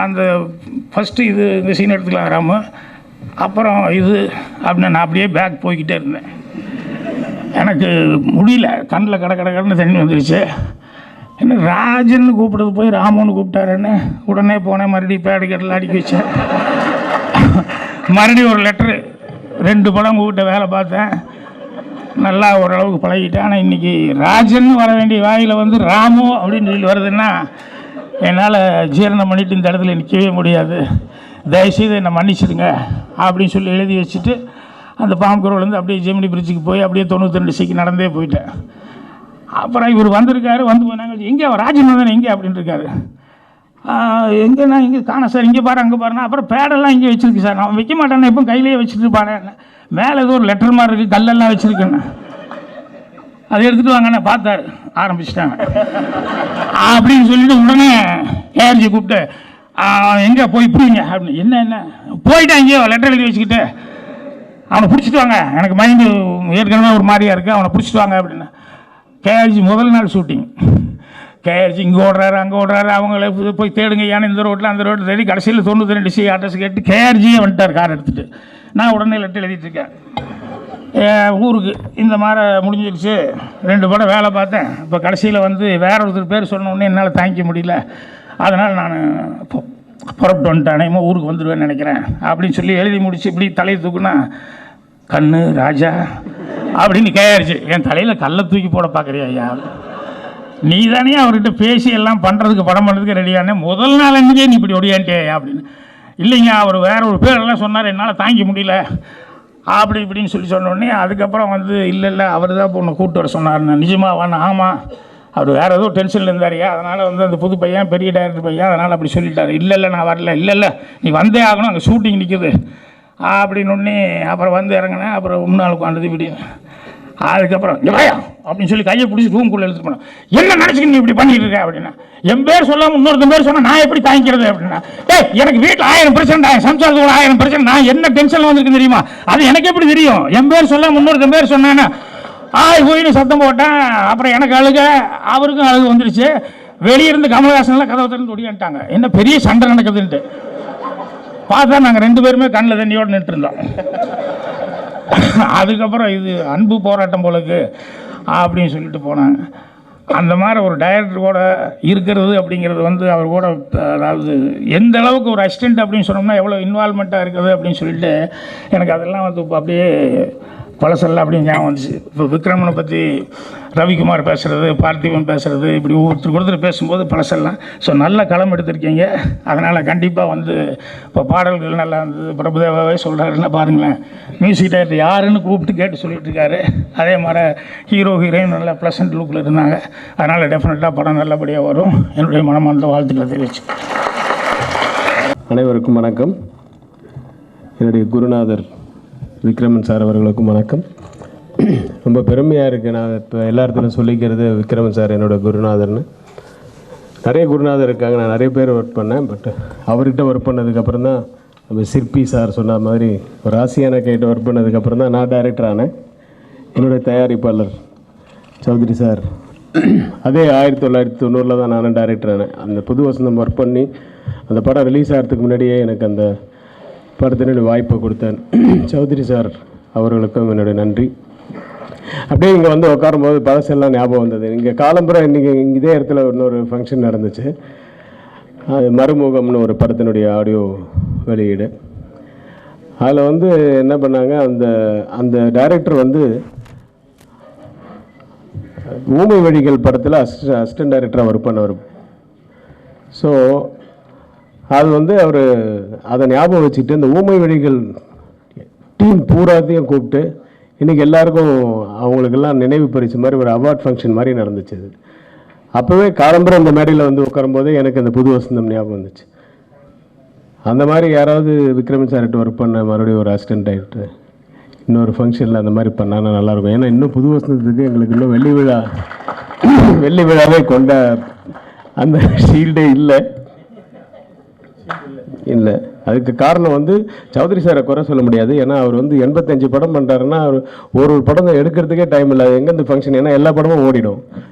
அந்த ஃபஸ்ட்டு இது இந்த சீன் எடுத்துக்கலாம் ராமு, அப்புறம் இது அப்படின்னு நான் அப்படியே பேக் போய்கிட்டே இருந்தேன். எனக்கு முடியல, கண்ணில் கடன்னு தண்ணி வந்துருச்சு. என்ன ராஜன்னு கூப்பிடுறது போய் ராமுன்னு கூப்பிட்டாருன்னு உடனே போனேன். மறுபடியும் பேடுக்கெட்டில் அடிக்க வச்சேன். மறுபடியும் ஒரு லெட்ரு, 2 படம் கூப்பிட்ட வேலை பார்த்தேன், நல்லா ஓரளவுக்கு பழகிட்டேன். ஆனால் இன்றைக்கி ராஜன் வர வேண்டிய வாயில் வந்து ராமு அப்படின்னு சொல்லி வருதுன்னா என்னால் ஜீரணம் பண்ணிவிட்டு இந்த இடத்துல நிற்கவே முடியாது, தயவுசெய்து என்னை மன்னிச்சிடுங்க அப்படின்னு சொல்லி எழுதி வச்சுட்டு அந்த பாம்புக்குரோலேருந்து அப்படியே ஜெமினி பிரிட்ஜுக்கு போய் அப்படியே 92 சீக்கு நடந்தே போயிட்டேன். அப்புறம் இவர் வந்திருக்காரு. வந்து போனாங்க, எங்கே அவர் ராஜன் வந்தானே எங்கே அப்படின்னு இருக்காரு. எங்கேண்ணா இங்கே காண சார், இங்கே பாரு அங்கே பாருண்ணா. அப்புறம் பேடெல்லாம் இங்கே வச்சுருக்கு சார். நான் வைக்க மாட்டேன்னா எப்போ கையிலேயே வச்சுட்டு இருப்பானே. மேலே ஏதோ ஒரு லெட்டர் மாதிரி இருக்குது, கல்லெல்லாம் வச்சுருக்கேண்ணா, அதை எடுத்துகிட்டு வாங்கண்ணா. பார்த்தாரு, ஆரம்பிச்சிட்டாங்க அப்படின்னு சொல்லிட்டு உடனே ஏஆர்ஜி கூப்பிட்டு எங்கே போய் இப்படிங்க அப்படின்னு. என்ன போயிட்டான் இங்கேயோ லெட்டர் எழுதி வச்சுக்கிட்டு, அவனை பிடிச்சிட்டு வாங்க, எனக்கு மைண்டு ஏற்கனவே ஒரு மாதிரியாக இருக்குது, அவனை பிடிச்சிட்டு வாங்க அப்படின்னு. கேஆர்ஜி முதல் நாள் ஷூட்டிங். கேஆர்ஜி இங்கே ஓடுறாரு அங்கே ஓடுறாரு, அவங்கள போய் தேடுங்க ஏன்னா இந்த ரோட்டில் அந்த ரோட்டில் தேடி கடைசியில் 92 சி அட்ரஸ் கேட்டு கேஆர்ஜியே வந்துட்டார் கார் எடுத்துகிட்டு. நான் உடனே லெட்டர் எழுதிட்டுருக்கேன் ஊருக்கு, இந்த மாதிரி முடிஞ்சிருச்சு, 2 படம் வேலை பார்த்தேன், இப்போ கடைசியில் வந்து வேற ஒருத்தர் பேர் சொன்னோடனே என்னால் தாங்கிக்க முடியல, அதனால் நான் புறப்பட்டு வந்துட்டானே ஊருக்கு வந்துடுவேன்னு நினைக்கிறேன் அப்படின்னு சொல்லி எழுதி முடிச்சு இப்படி தலையை தூக்குனா, கண்ணு ராஜா அப்படின்னு கேஆர்ஜி. என் தலையில் கல்லை தூக்கி போட பார்க்குறியா ஐயா, நீ தானே அவர்கிட்ட பேசி எல்லாம் பண்ணுறதுக்கு படம் பண்ணுறதுக்கு ரெடியானே, முதல் நாள் அன்றைக்கே நீ இப்படி ஒடியான்ட்டே அப்படின்னு. இல்லைங்க அவர் வேற ஒரு பேரெல்லாம் சொன்னார், என்னால் தாங்கிக்க முடியல அப்படி இப்படின்னு சொல்லி சொன்னோடனே அதுக்கப்புறம் வந்து இல்லை அவர் தான் பொண்ணை கூப்பிட்டு வர சொன்னார்ண்ணா. நிஜமா வாண்ணா? ஆமாம், அவர் வேறு ஏதோ டென்ஷனில் இருந்தாரியா, அதனால் வந்து அந்த புது பையன் பெரிய டைரக்டர் பையன், அதனால் அப்படி சொல்லிட்டார். இல்லை நான் வரல, இல்லை நீ வந்தே ஆகணும், அங்கே ஷூட்டிங் நிற்குது அப்படின்னு ஒன்று. அப்புறம் வந்து இறங்கினேன். அப்புறம் முன்னாள் உட்காந்துது இப்படின்னு. அதுக்கப்புறம் இவையா அப்படின்னு சொல்லி கையை பிடிச்சி ரூம்குள்ளே எடுத்துட்டு போனேன். என்ன நினச்சிக்கிட்டு நீ இப்படி பண்ணிட்டு இருக்க அப்படின்னா, என் பேர் சொல்லாமல் இன்னொருத்தன் பேர் சொன்னால் நான் எப்படி தாங்கிக்கிறது அப்படின்னா, எனக்கு வீட்டில் 1000 பிரச்சனை, சம்சாரத்துக்கு 1000 பிரச்சனை, நான் என்ன டென்ஷனில் வந்திருக்குன்னு தெரியுமா, அது எனக்கு எப்படி தெரியும்? என் பேர் சொல்லாமல் இன்னொருத்தன் பேர் சொன்னான்னா போயின்னு சத்தம் போட்டேன். அப்புறம் எனக்கு அழுக, அவருக்கும் அழுகு வந்துருச்சு. வெளியிருந்து கமலஹாசன்லாம் கதவை திறந்து ஒடியான்ட்டாங்க, என்ன பெரிய சண்டை நடக்குதுன்ட்டு. பார்த்தா நாங்கள் 2 பேருமே கண்ணில் தண்ணியோடு நின்று இருந்தோம். அதுக்கப்புறம் இது அன்பு போராட்டம் போலக்கு அப்படின்னு சொல்லிட்டு போனாங்க. அந்த மாதிரி ஒரு டைரக்டர் கூட இருக்கிறது அப்படிங்கிறது வந்து அவர் கூட, அதாவது எந்த அளவுக்கு ஒரு அசிஸ்டண்ட் அப்படின்னு சொன்னோம்னா எவ்வளோ இன்வால்மெண்ட்டாக இருக்குது அப்படின்னு சொல்லிட்டு எனக்கு அதெல்லாம் வந்து அப்படியே பழசெல்லாம் அப்படி ஞாபகம் வந்துச்சு. இப்போ விக்ரமனை பற்றி ரவிக்குமார் பேசுகிறது, பார்த்திபன் பேசுகிறது, இப்படி ஒருத்தர் பேசும்போது பழசெல்லாம். ஸோ நல்ல களம் எடுத்திருக்கீங்க. அதனால் கண்டிப்பாக வந்து இப்போ பாடல்கள் நல்லா இருந்தது. பிரபுதேவாவே சொல்கிறாருன்னா பாருங்களேன், மியூசிக் டைரக்டர் யாருன்னு கூப்பிட்டு கேட்டு சொல்லிட்டு இருக்காரு. அதே மாதிரி ஹீரோ ஹீரோயின் நல்லா ப்ளசன்ட் லுக்கில் இருந்தாங்க. அதனால் டெஃபினட்டாக படம் நல்லபடியாக வரும். என்னுடைய மனமார்ந்த வாழ்த்துக்களை தெரிவிச்சு. அனைவருக்கும் வணக்கம். என்னுடைய குருநாதர் விக்ரமன் சார் அவர்களுக்கும் வணக்கம். ரொம்ப பெருமையாக இருக்குது. நான் இப்போ எல்லா இடத்துலையும் சொல்லிக்கிறது விக்ரமன் சார் என்னோடய குருநாதர்னு. நிறைய குருநாதர் இருக்காங்க, நான் நிறைய பேர் ஒர்க் பண்ணேன். பட் அவர்கிட்ட ஒர்க் பண்ணதுக்கப்புறம் தான் நம்ம சிற்பி சார் சொன்ன மாதிரி ஒரு ஆசியான கைட்ட ஒர்க் பண்ணதுக்கப்புறம் தான் நான் டைரக்டர் ஆனேன். என்னுடைய தயாரிப்பாளர் சௌத்ரி சார் அதே 1990 தான் நானும் டைரக்டர் ஆனேன். அந்த புது வசந்தம் ஒர்க் பண்ணி அந்த படம் ரிலீஸ் ஆகிறதுக்கு முன்னாடியே எனக்கு அந்த படத்தினுடைய வாய்ப்பை கொடுத்தேன் சௌத்ரி சார் அவர்களுக்கும் என்னுடைய நன்றி. அப்படியே இங்கே வந்து உட்காரும்போது பழசெல்லாம் ஞாபகம் வந்தது. இங்கே காலம்புரை இன்றைக்கி இதே இடத்துல இன்னொரு ஃபங்க்ஷன் நடந்துச்சு. அது மறுமுகம்னு ஒரு படத்தினுடைய ஆடியோ வெளியீடு. அதில் வந்து என்ன பண்ணாங்க, அந்த டைரக்டர் வந்து ஊமை வழிகள் படத்தில் அசிஸ்டன்ட் டைரக்டராக ஒர்க் பண்ணவர். ஸோ அது வந்து அவர் அதை ஞாபகம் வச்சுக்கிட்டு இந்த ஊமை வழிகள் டீம் பூராத்தையும் கூப்பிட்டு இன்றைக்கி எல்லாருக்கும் அவங்களுக்கெல்லாம் நினைவு பரிசு மாதிரி ஒரு அவார்ட் ஃபங்க்ஷன் மாதிரி நடந்துச்சு. அது அப்போவே காலம்பரம் அந்த மேடையில் வந்து உட்காரும்போதே எனக்கு அந்த புது வசந்தம் ஞாபகம் வந்துச்சு. அந்த மாதிரி யாராவது விக்ரமன் சார்கிட்ட ஒர்க் பண்ண மறுபடியும் ஒரு அசிஸ்டன்ட் டைரக்டர் இன்னொரு ஃபங்க்ஷனில் அந்த மாதிரி பண்ணால் நல்லாயிருக்கும். ஏன்னா இன்னும் புது வசந்தத்துக்கு எங்களுக்கு இன்னும் வெள்ளி விழாவே கொண்ட அந்த ஷீல்டே இல்லை. அதுக்கு காரணம் வந்து சௌத்ரி சாரை குறை சொல்ல முடியாது. ஏன்னா அவர் வந்து 85 படம் பண்ணுறாருன்னா அவர் ஒரு படம் எடுக்கிறதுக்கே டைம் இல்லை. எங்கேருந்து ஃபங்க்ஷன், ஏன்னா எல்லா படமும் ஓடிடும்.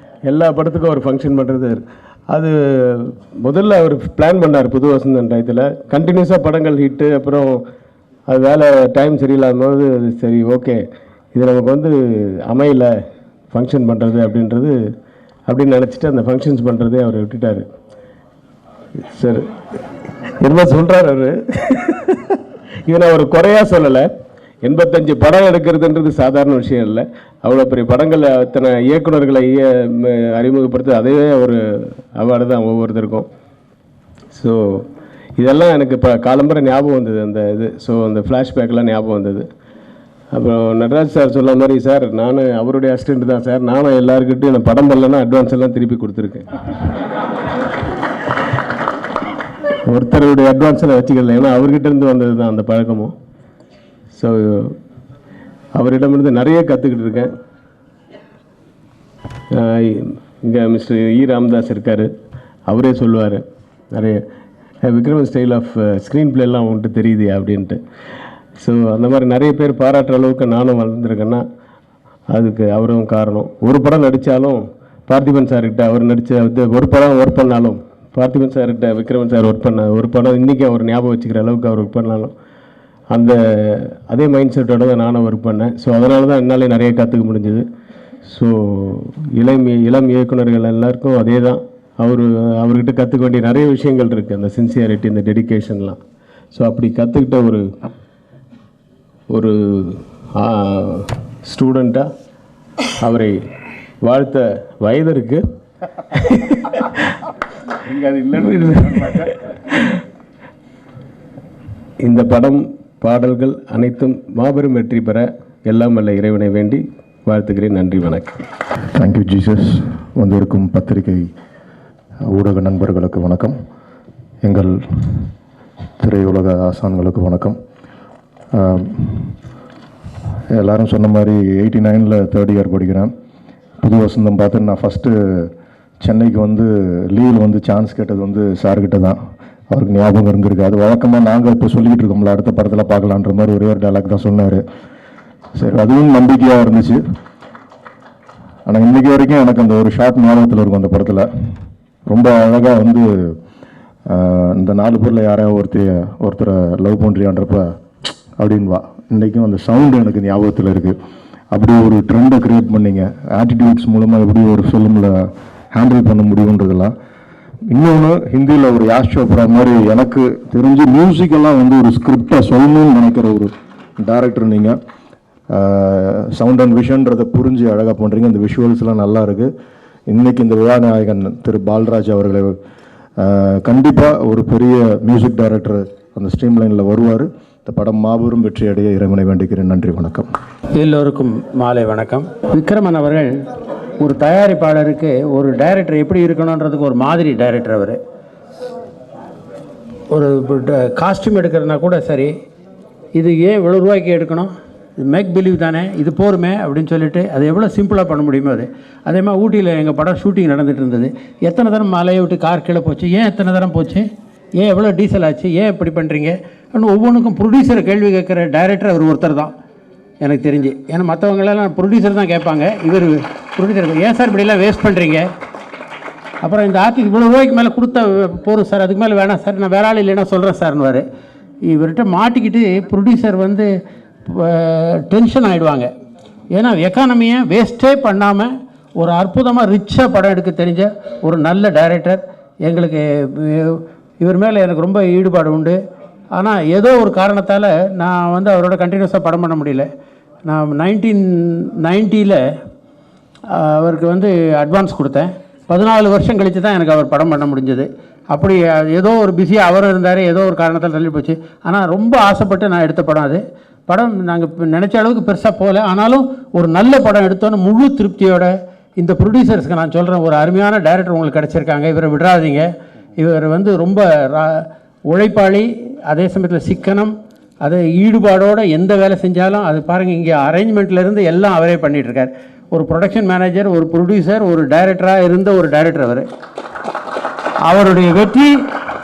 எல்லா படத்துக்கும் அவர் ஃபங்க்ஷன் பண்ணுறது. அது முதல்ல அவர் பிளான் பண்ணார் புது வசந்தன் டயத்தில். கண்டினியூஸாக படங்கள் ஹிட்டு, அப்புறம் அது வேலை டைம் சரியில்லாத போது சரி ஓகே இது நமக்கு வந்து அமையலை ஃபங்க்ஷன் பண்ணுறது அப்படின்னு நினச்சிட்டு அந்த ஃபங்க்ஷன்ஸ் பண்ணுறதே அவர் விட்டுட்டார். சார் என்ன சொல்கிறார் அவர், இதை நான் ஒரு குறையாக சொல்லலை. 85 படம் எடுக்கிறதுன்றது சாதாரண விஷயம் இல்லை. அவ்வளோ பெரிய படங்கள் அத்தனை இயக்குநர்களை அறிமுகப்படுத்த அதுவே ஒரு அவார்டு தான் ஒவ்வொருத்தருக்கும். ஸோ இதெல்லாம் எனக்கு இப்போ காலம்பரை ஞாபகம் வந்தது அந்த இது. ஸோ அந்த ஃப்ளாஷ்பேக்கெலாம் ஞாபகம் வந்தது. அப்புறம் நடராஜ் சார் சொன்ன மாதிரி சார் நானும் அவருடைய அசிஸ்டண்ட் தான் சார். நானும் எல்லாருக்கிட்டையும் நான் படம் பண்ணலன்னா அட்வான்ஸ் எல்லாம் திருப்பி கொடுத்துருக்கேன். ஒருத்தருடைய அட்வான்ஸில் வச்சுக்கல, ஏன்னா அவர்கிட்ட இருந்து வந்தது தான் அந்த பழக்கமும். ஸோ அவரிடமிருந்து நிறைய கற்றுக்கிட்டு இருக்கேன். இங்கே மிஸ்டர் ராமதாஸ் இருக்கார், அவரே சொல்லுவார் நிறைய விக்ரமன் ஸ்டைல் ஆஃப் ஸ்க்ரீன் பிளேலாம் அவங்கள்ட்ட தெரியுது அப்படின்ட்டு. ஸோ அந்த மாதிரி நிறைய பேர் பாராட்டுற அளவுக்கு நானும் வளர்ந்துருக்கேன்னா அதுக்கு அவரும் காரணம். ஒரு படம் நடித்தாலும் பார்த்திபன் சார்கிட்ட அவர் நடித்த ஒரு படம் ஒர்க் பண்ணாலும் பார்த்திபன் சார்கிட்ட விக்ரமன் சார் ஒர்க் பண்ண ஒரு படம் இன்றைக்கி அவர் ஞாபகம் வச்சுக்கிற அளவுக்கு அவர் ஒர்க் பண்ணாலும் அதே மைண்ட் செட்டோட தான் நானும் ஒர்க் பண்ணேன். ஸோ அதனால தான் என்னாலே நிறைய கற்றுக்க முடிஞ்சுது. ஸோ இளம் இயக்குநர்கள் எல்லாருக்கும் அதே தான். அவர்கிட்ட கற்றுக்க வேண்டிய நிறைய விஷயங்கள் இருக்குது, அந்த சின்சியாரிட்டி, இந்த டெடிக்கேஷன்லாம். ஸோ அப்படி கற்றுக்கிட்ட ஒரு ஸ்டூடெண்ட்டாக அவரை வாழ்த்த வயதற்கு இந்த படம் பாடல்கள் அனைத்தும் மாபெரும் வெற்றி பெற எல்லாம் வல்ல இறைவனை வேண்டி வாழ்த்துக்கிறேன். நன்றி, வணக்கம். Thank you Jesus. வந்திருக்கும் பத்திரிகை ஊடக நண்பர்களுக்கு வணக்கம். எங்கள் திரையுலக ஆசான்களுக்கு வணக்கம். எல்லாரும் சொன்ன மாதிரி 89 3rd இயர் படிக்கிறேன். புது வசந்தம் பார்த்து நான் ஃபஸ்ட்டு சென்னைக்கு வந்து லீவில் வந்து சான்ஸ் கேட்டது வந்து சார்கிட்ட தான். அவருக்கு ஞாபகம் இருந்திருக்கு. அது வழக்கமாக நாங்கள் இப்போ சொல்லிக்கிட்டு இருக்கோம்ல, அடுத்த படத்தில் பார்க்கலான்ற மாதிரி ஒரே ஒரு டைலாக் தான் சொன்னார். சரி, அதுவும் நம்பிக்கையாக இருந்துச்சு. ஆனால் இன்றைக்கி வரைக்கும் எனக்கு அந்த ஒரு ஷார்ட் ஞாபகத்தில் இருக்கும். அந்த படத்தில் ரொம்ப அழகாக வந்து இந்த 4 பேரில் யாராவது ஒருத்தரை லவ் பண்ணுறியான்றப்ப அப்படின்வா. இன்றைக்கும் அந்த சவுண்டு எனக்கு ஞாபகத்தில் இருக்குது. அப்படி ஒரு ட்ரெண்டை க்ரியேட் பண்ணிங்க. ஆட்டிடியூட்ஸ் மூலமாக எப்படி ஒரு ஃபிலிமில் ஹேண்டில் பண்ண முடியுன்றதெல்லாம். இன்னொன்று, ஹிந்தியில் ஒரு யாஷ் சோப்ரா மாதிரி எனக்கு தெரிஞ்சு மியூசிக்கெல்லாம் வந்து ஒரு ஸ்கிரிப்டை சொல்லணும்னு நினைக்கிற ஒரு டைரக்டர் நீங்கள். சவுண்ட் அண்ட் விஷன்றதை புரிஞ்சு அழகாக பண்ணுறீங்க. இந்த விஷுவல்ஸ்லாம் நல்லா இருக்குது. இன்றைக்கி இந்த விழாநாயகன் திரு பால்ராஜ் அவர்களை கண்டிப்பாக ஒரு பெரிய மியூசிக் டைரக்டர் அந்த ஸ்ட்ரீம் லைனில் வருவார். இந்த படம் மாபெரும் வெற்றி அடைய இறைவனை வேண்டிக்கிறேன். நன்றி, வணக்கம். எல்லோருக்கும் மாலை வணக்கம். விக்ரமன் அவர்கள் ஒரு தயாரிப்பாளருக்கு ஒரு டைரக்டர் எப்படி இருக்கணுன்றதுக்கு ஒரு மாதிரி டைரக்டர். அவர் ஒரு காஸ்டியூம் எடுக்கிறதுனா கூட சரி, இது ஏன் இவ்வளோ ரூபாய்க்கு எடுக்கணும், இது மேக் பிலீவ் தானே, இது போருமே அப்படின்னு சொல்லிட்டு அது எவ்வளோ சிம்பிளாக பண்ண முடியுமோ அது. அதே மாதிரி ஊட்டியில் எங்கள் படம் ஷூட்டிங் நடந்துகிட்டு இருந்தது. எத்தனை தரம் மலையை விட்டு கார் கீழே போச்சு, ஏன் எத்தனை தரம் போச்சு, ஏன் எவ்வளோ டீசல் ஆச்சு, ஏன் இப்படி பண்ணுறீங்க அப்படின்னு ஒவ்வொன்றுக்கும் ப்ரொடியூசரை கேள்வி கேட்குற டைரக்டர் அவர் ஒருத்தர் தான் எனக்கு தெரிஞ்சு. ஏன்னா மற்றவங்களெல்லாம் ப்ரொடியூசர் தான் கேட்பாங்க, இவர் ப்ரொடியூசர் ஏன் சார் இப்படிலாம் வேஸ்ட் பண்ணுறீங்க, அப்புறம் இந்த ஆர்டிஸ்ட் இவ்வளோ ரூபாய்க்கு மேலே கொடுத்தா போதும் சார், அதுக்கு மேலே வேணாம் சார், நான் வேற ஆள் இல்லைன்னா சொல்கிறேன் சார்னுவார். இவர்கிட்ட மாட்டிக்கிட்டு ப்ரொடியூசர் வந்து டென்ஷன் ஆகிடுவாங்க. ஏன்னா எக்கானமியை வேஸ்ட்டே பண்ணாமல் ஒரு அற்புதமாக ரிச்சாக படம் எடுக்க தெரிஞ்ச ஒரு நல்ல டைரக்டர். எங்களுக்கு இவர் மேலே எனக்கு ரொம்ப ஈடுபாடு உண்டு. ஆனால் ஏதோ ஒரு காரணத்தால் நான் வந்து அவரோட கண்டினியூஸாக படம் பண்ண முடியல. நான் 1990 அவருக்கு வந்து அட்வான்ஸ் கொடுத்தேன். 14 வருஷம் கழித்து தான் எனக்கு அவர் படம் பண்ண முடிஞ்சது. அப்படி ஏதோ ஒரு பிஸியாக அவரும் இருந்தார், ஏதோ ஒரு காரணத்தால் தள்ளி போச்சு. ஆனால் ரொம்ப ஆசைப்பட்டு நான் எடுத்த படம் அது. படம் நாங்கள் நினச்ச அளவுக்கு பெருசாக போகல, ஆனாலும் ஒரு நல்ல படம் எடுத்தோன்னு முழு திருப்தியோட இந்த ப்ரொடியூசர்ஸ்க்கு நான் சொல்கிறேன், ஒரு அருமையான டைரக்டர் உங்களுக்கு கிடச்சிருக்காங்க, இவரை விடாதீங்க. இவர் வந்து ரொம்ப உழைப்பாளி, அதே சமயத்தில் சிக்கனம், அதை ஈடுபாடோடு எந்த வேலை செஞ்சாலும் அது பாருங்கள், இங்கே அரேஞ்ச்மெண்ட்லேருந்து எல்லாம் அவரே பண்ணிகிட்ருக்கார். ஒரு ப்ரொடக்ஷன் மேனேஜர், ஒரு ப்ரொடியூசர், ஒரு டைரக்டராக இருந்த ஒரு டைரக்டர் அவர். அவருடைய வெற்றி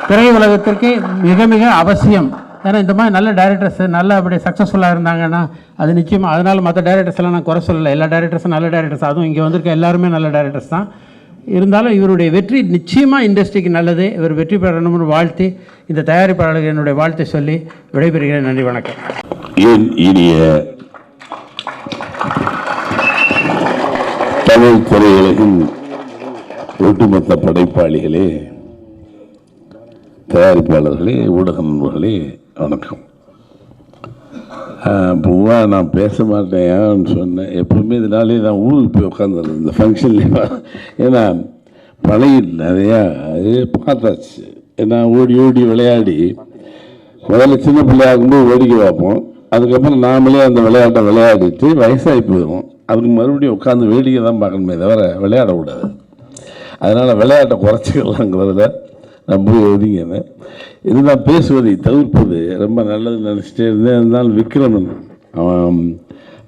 திரையுலகத்திற்கு மிக மிக அவசியம். ஏன்னா இந்த மாதிரி நல்ல டைரக்டர்ஸ் நல்லா அப்படி சக்ஸஸ்ஃபுல்லாக இருந்தாங்கன்னா அது நிச்சயமாக. அதனால் மற்ற டைரக்டர்ஸ் எல்லாம் நான் குறை சொல்லலை, எல்லா டைரக்டர்ஸும் நல்ல டைரக்டர்ஸ், அதுவும் இங்கே வந்திருக்க எல்லாருமே நல்ல டைரக்டர்ஸ் தான். இருந்தாலும் இவருடைய வெற்றி நிச்சயமாக இண்டஸ்ட்ரிக்கு நல்லது. இவர் வெற்றி பெறணும்னு வாழ்த்தி இந்த தயாரிப்பாளருக்கு என்னுடைய வாழ்த்தை சொல்லி விடைபெறுகிறேன். நன்றி, வணக்கம். என் இனிய தமிழ் திரையுலகின் ஒட்டுமொத்த படைப்பாளிகளே, தயாரிப்பாளர்களே, ஊடக நண்பர்களே, வணக்கம். பொதுவாக நான் பேச மாட்டேன்னு சொன்னேன். எப்பவுமே இதனாலே நான் ஊருக்கு போய் உட்காந்துருந்தேன் இந்த ஃபங்க்ஷன்லேயே. ஏன்னா பழைய நிறையா பார்த்தாச்சு. ஏன்னா ஓடி ஓடி விளையாடி முதல்ல சின்ன பிள்ளையாகும்போது வேடிக்கை பார்ப்போம். அதுக்கப்புறம் நாமளே அந்த விளையாட்டை விளையாடிட்டு வயசாகி போயிடும். அதுக்கு மறுபடியும் உட்காந்து வேடிக்கை தான் பார்க்கணுமே தவிர விளையாடக்கூடாது. அதனால் விளையாட்டை குறைச்சிக்கலாங்கிறதுல நான் போய் ஒதுங்கினேன். இது நான் பேசுவதை தவிர்ப்பது ரொம்ப நல்லது நினச்சிட்டே இருந்தேன். இருந்தாலும் விக்ரமன் அவன்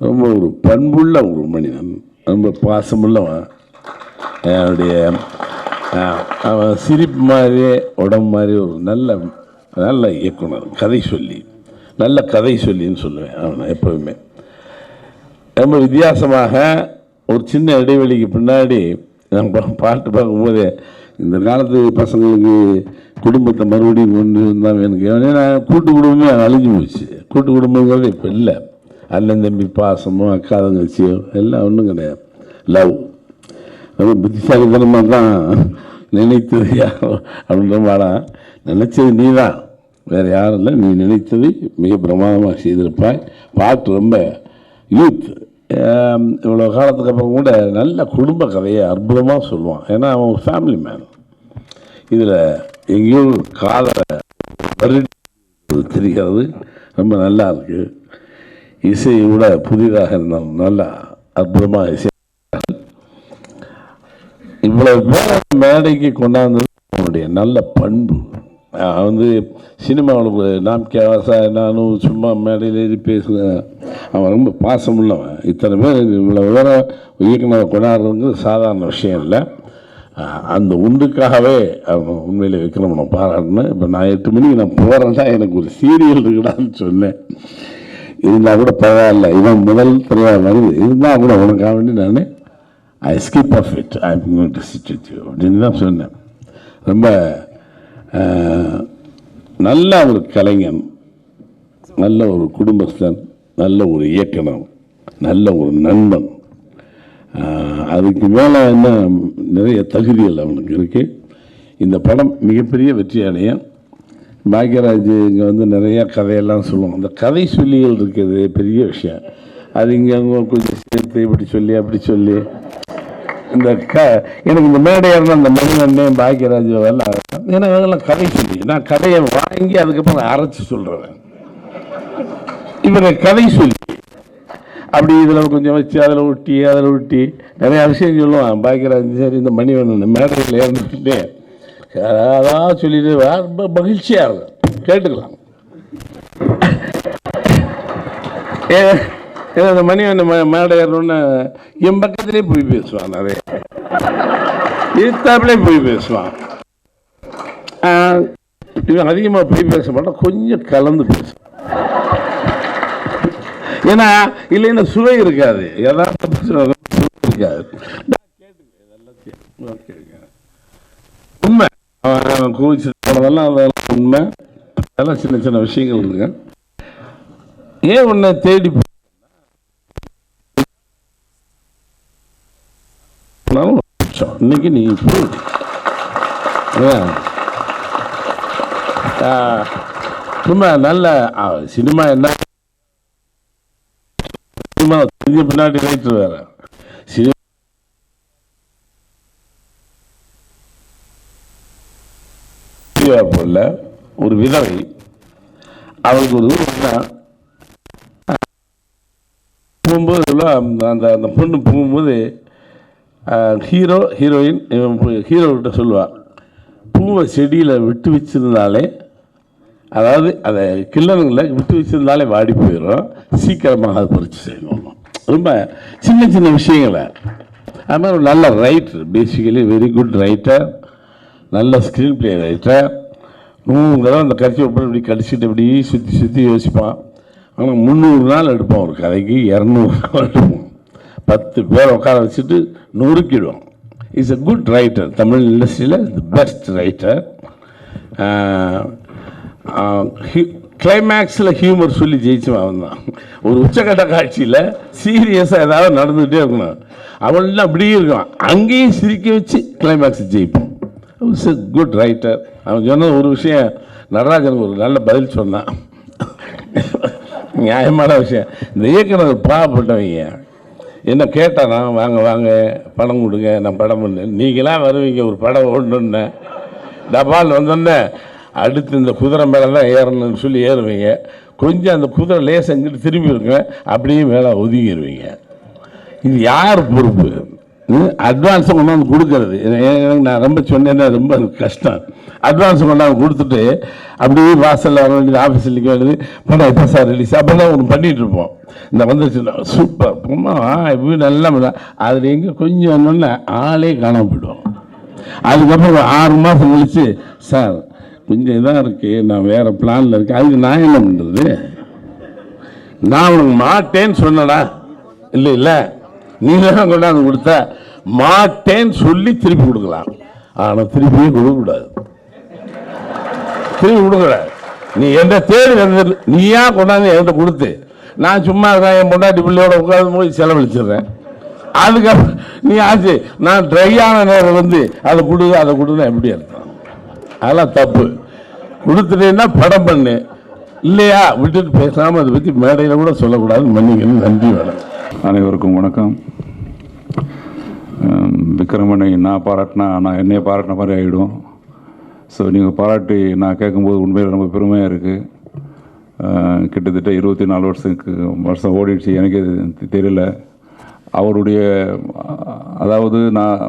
ரொம்ப ஒரு பண்புள்ள ஒரு மனிதன், ரொம்ப பாசமுள்ளவன். அவனுடைய அவன் சிரிப்பு மாதிரியே உடம்பு மாதிரி ஒரு நல்ல நல்ல இயக்குனர், கதை சொல்லி, நல்ல கதை சொல்லின்னு சொல்லுவேன் அவனை எப்போவுமே. ரொம்ப வித்தியாசமாக ஒரு சின்ன இடைவெளிக்கு பின்னாடி நான் பாட்டு பார்க்கும்போது இந்த காலத்து பசங்களுக்கு குடும்பத்தை மறுபடியும் கொண்டு வந்தால் எனக்கு ஏன்னா கூட்டு குடும்பமே அழிஞ்சு போச்சு. கூட்டு குடும்பங்கிறது இப்போ இல்லை. அண்ணன் தம்பி பாசமோ அக்கா தங்கச்சியோ எல்லாம் ஒன்றும் கிடையாது. லவ் ரொம்ப புத்திசாலித்தனமாக தான் நினைத்தது யாரோ அப்படின்ற பாடம். நினைச்சது நீ தான், வேறு யாரும் இல்லை. நீ நினைத்தது மிக பிரமாதமாக செய்திருப்பாய். பாட்டு ரொம்ப யூத், இவ்வளோ காலத்துக்கு அப்புறம் கூட நல்ல குடும்ப கதையை அற்புதமாக சொல்லுவான். ஏன்னா அவன் ஒரு ஃபேமிலி மேன். இதில் எங்கேயோ காதலை தெரிகிறது. ரொம்ப நல்லா இருக்குது. இசை கூட புதிதாக இருந்தாலும் நல்லா அற்புதமாக இசை. இவ்வளவு பேர் மேடைக்கு கொண்டாந்தது அவனுடைய நல்ல பண்பு. வந்து சினிமாவில் நாம் கேவாசா நானும் சும்மா மேடையில் ஏறி பேசுகிறேன். அவன் ரொம்ப பாசமுள்ளவன். இத்தனை பேர் இவ்வளோ விவரம் இயக்குனரை கொண்டாடுறதுங்கிறது சாதாரண விஷயம் இல்லை. அந்த ஒன்றுக்காகவே அவன் உண்மையில் விக்ரமனை பாராட்டினேன். இப்போ நான் 8 மணிக்கு நான் போகிறேன்னா எனக்கு ஒரு சீரியல் இருக்குடான்னு சொன்னேன். இருந்தால் கூட பரவாயில்ல, இவன் முதல் திரையாக வருது, இருந்தால் கூட உனக்காக வேண்டி நான் I skip of it, I am going to sit with you அப்படின்னு தான் சொன்னேன். ரொம்ப நல்ல ஒரு கலைஞன், நல்ல ஒரு குடும்பஸ்தன், நல்ல ஒரு இயக்குனர், நல்ல ஒரு நண்பன். அதுக்கு மேலே என்ன நிறைய தகுதிகள் அவனுக்கு இருக்குது. இந்த படம் மிகப்பெரிய வெற்றி அடையும். பாக்யராஜ் இங்கே வந்து நிறையா கதையெல்லாம் சொல்லுவாங்க. அந்த கதை சொல்லிகள் இருக்கிறது பெரிய விஷயம். அது இங்கே கொஞ்சம் சேர்த்து இப்படி சொல்லி அப்படி சொல்லி இந்த எனக்கு இந்த மேடையார் அந்த மணிவண்ணன் பாக்கியராஜ் எல்லாம் எனக்கு அதெல்லாம் கதை சொல்லி நான் கதையை வாங்கி அதுக்கப்புறம் அரைச்சி சொல்கிறேன். இவங்க கதை சொல்லி அப்படி இதில் கொஞ்சம் வச்சு அதில் ஒட்டி நிறைய விஷயம் சொல்லுவான் பாக்கியராஜ். சரி இந்த மணிவண்ணன் மேடையில் ஏறிட்டு அதான் சொல்லிட்டு ரொம்ப மகிழ்ச்சியாக இருக்கும், கேட்டுக்கலாம். இந்த மணிவண்ணன் மேடை ஏறணுன்னு என் பக்கத்திலே போய் பேசுவான், நிறைய எதிர்த்தாப்புலே போய் பேசுவான். இவன் அதிகமாக போய் பேச மாட்டான், கொஞ்சம் கலந்து பேசுவான். ஏன்னா இல்லைன்னா சுவை இருக்காது, யதார்த்தம் இருக்காது. உண்மை கோவிச்சு போனதெல்லாம் அதெல்லாம் உண்மை. அதெல்லாம் சின்ன சின்ன விஷயங்கள் இருக்கு. ஏன் உன்னை தேடி இன்னைக்கு நீ ரொம்ப நல்ல சினிமா என்ன சினிமா தெரிஞ்ச பின்னாடி ரைட்டர் வேற. சினிமா போல ஒரு விதவை, அவளுக்கு ஒரு போகும்போது அந்த அந்த பொண்ணு போகும்போது ஹீரோயின் ஹீரோக்கிட்ட சொல்லுவாள், பூவை செடியில் விட்டு வச்சிருந்தாலே, அதாவது அதை கிள்ளனுங்களை விட்டு வச்சிருந்தாலே வாடி போயிடும், சீக்கிரமாக அதை பறித்து செய்யணும். ரொம்ப சின்ன சின்ன விஷயங்களை. அது மாதிரி ஒரு நல்ல writer, basically very good writer, நல்ல ஸ்க்ரீன் பிளே ரைட்டர். 100 தடவை அந்த கட்சி இப்படி கடிச்சிட்டு இப்படி சுற்றி யோசிப்பான். ஆனால் 300 நாள் எடுப்பான் ஒரு கதைக்கு, 200 நாள் எடுப்போம். 10 பேர் உட்கார வச்சுட்டு நொறுக்கிடுவோம். Is a good writer. Tamil இண்டஸ்ட்ரியில் தி பெஸ்ட் ரைட்டர். கிளைமேக்ஸில் ஹியூமர் சொல்லி ஜெயிச்சுவான் அவன் தான். ஒரு உச்சக்கட்ட காட்சியில் சீரியஸாக ஏதாவது நடந்துகிட்டே இருக்கணும், அவன்லாம் அப்படி இருக்கான், அங்கேயும் சிரிக்க வச்சு கிளைமேக்ஸ் ஜெயிப்போம். It's a good writer. அவன் சொன்ன ஒரு விஷயம் நடராஜனுக்கு ஒரு நல்ல பதில் சொன்னான், நியாயமான விஷயம். இந்த இயக்குனர் பாவப்பட்டவங்க என்ன கேட்டானா, வாங்க வாங்க படம் கொடுங்க, நான் படம் பண்ணேன். நீங்களாம் வருவீங்க ஒரு படம் ஓடணுன்னு, டபால் வந்தோன்னே அடுத்து இந்த குதிரை மேலே தான் ஏறணும்னு சொல்லி ஏறுவீங்க. கொஞ்சம் அந்த குதிரை லேசங்கிட்டு திரும்பி இருங்க, அப்படியே மேலே ஒதுங்கிடுவீங்க. இது யார் பொறுப்பு? அட்வான்ஸை கொண்டாந்து கொடுக்கறது. நான் ரொம்ப சொன்னேன்னா ரொம்ப கஷ்டம். அட்வான்ஸை கொண்டாந்து கொடுத்துட்டு அப்படியே வாசலில் வர வேண்டியது, ஆஃபீஸில் நிற்க வேண்டியது, படம் எப்போ சார் ரிலீஸ் அப்போ தான் ஒன்று பண்ணிகிட்டு இருப்போம். இந்த வந்துச்சு சூப்பர் பொம்மா இப்படி நல்லா, அதில் எங்கே கொஞ்சம் ஒன்றுன்னு ஆளே காணாமல் போயிடுவோம். அதுக்கப்புறம் 6 மாதம் கழிச்சு, சார் கொஞ்சம் இதாக இருக்குது, நான் வேறு பிளானில் இருக்கேன். அதுக்கு நான் என்ன பண்ணுறது? நான் உனக்கு மாட்டேன்னு சொன்னடா, இல்லை இல்லை நீ தான் கொண்டாந்து கொடுத்த, மாட்டேன்னு சொல்லி திருப்பி கொடுக்கலாம். ஆனால் திருப்பியே கொடுக்கக்கூடாது, திருப்பி கொடுக்கக்கூடாது. நீ என்ன தேடி வந்து நீயா கொண்டாந்து என்கிட்ட கொடுத்து, நான் சும்மா என் பொண்டாட்டி பிள்ளையோட உட்காந்து போய் செலவழிச்சிடுறேன். அதுக்கப்புறம் நீ ஆச்சு நான் ட்ரையான நேரம் வந்து அதை கொடுன்னா எப்படி அர்த்தம்? அதெல்லாம் தப்பு. கொடுத்துட்டேன்னா படம் பண்ணு, இல்லையா விட்டுட்டு பேசாமல் அதை பற்றி மேடையில் கூட சொல்லக்கூடாது. மன்னிக்கணும். நன்றி. வேணும். அனைவருக்கும் வணக்கம். விக்ரமனை நான் பாராட்டினா நான் என்னைய பாராட்டின மாதிரி ஆகிடும். ஸோ நீங்கள் பாராட்டி நான் கேட்கும்போது உண்மையில் ரொம்ப பெருமையாக இருக்குது. கிட்டத்தட்ட 24 வருஷம் ஓடிடுச்சு, எனக்கு தெரியல. அவருடைய அதாவது நான்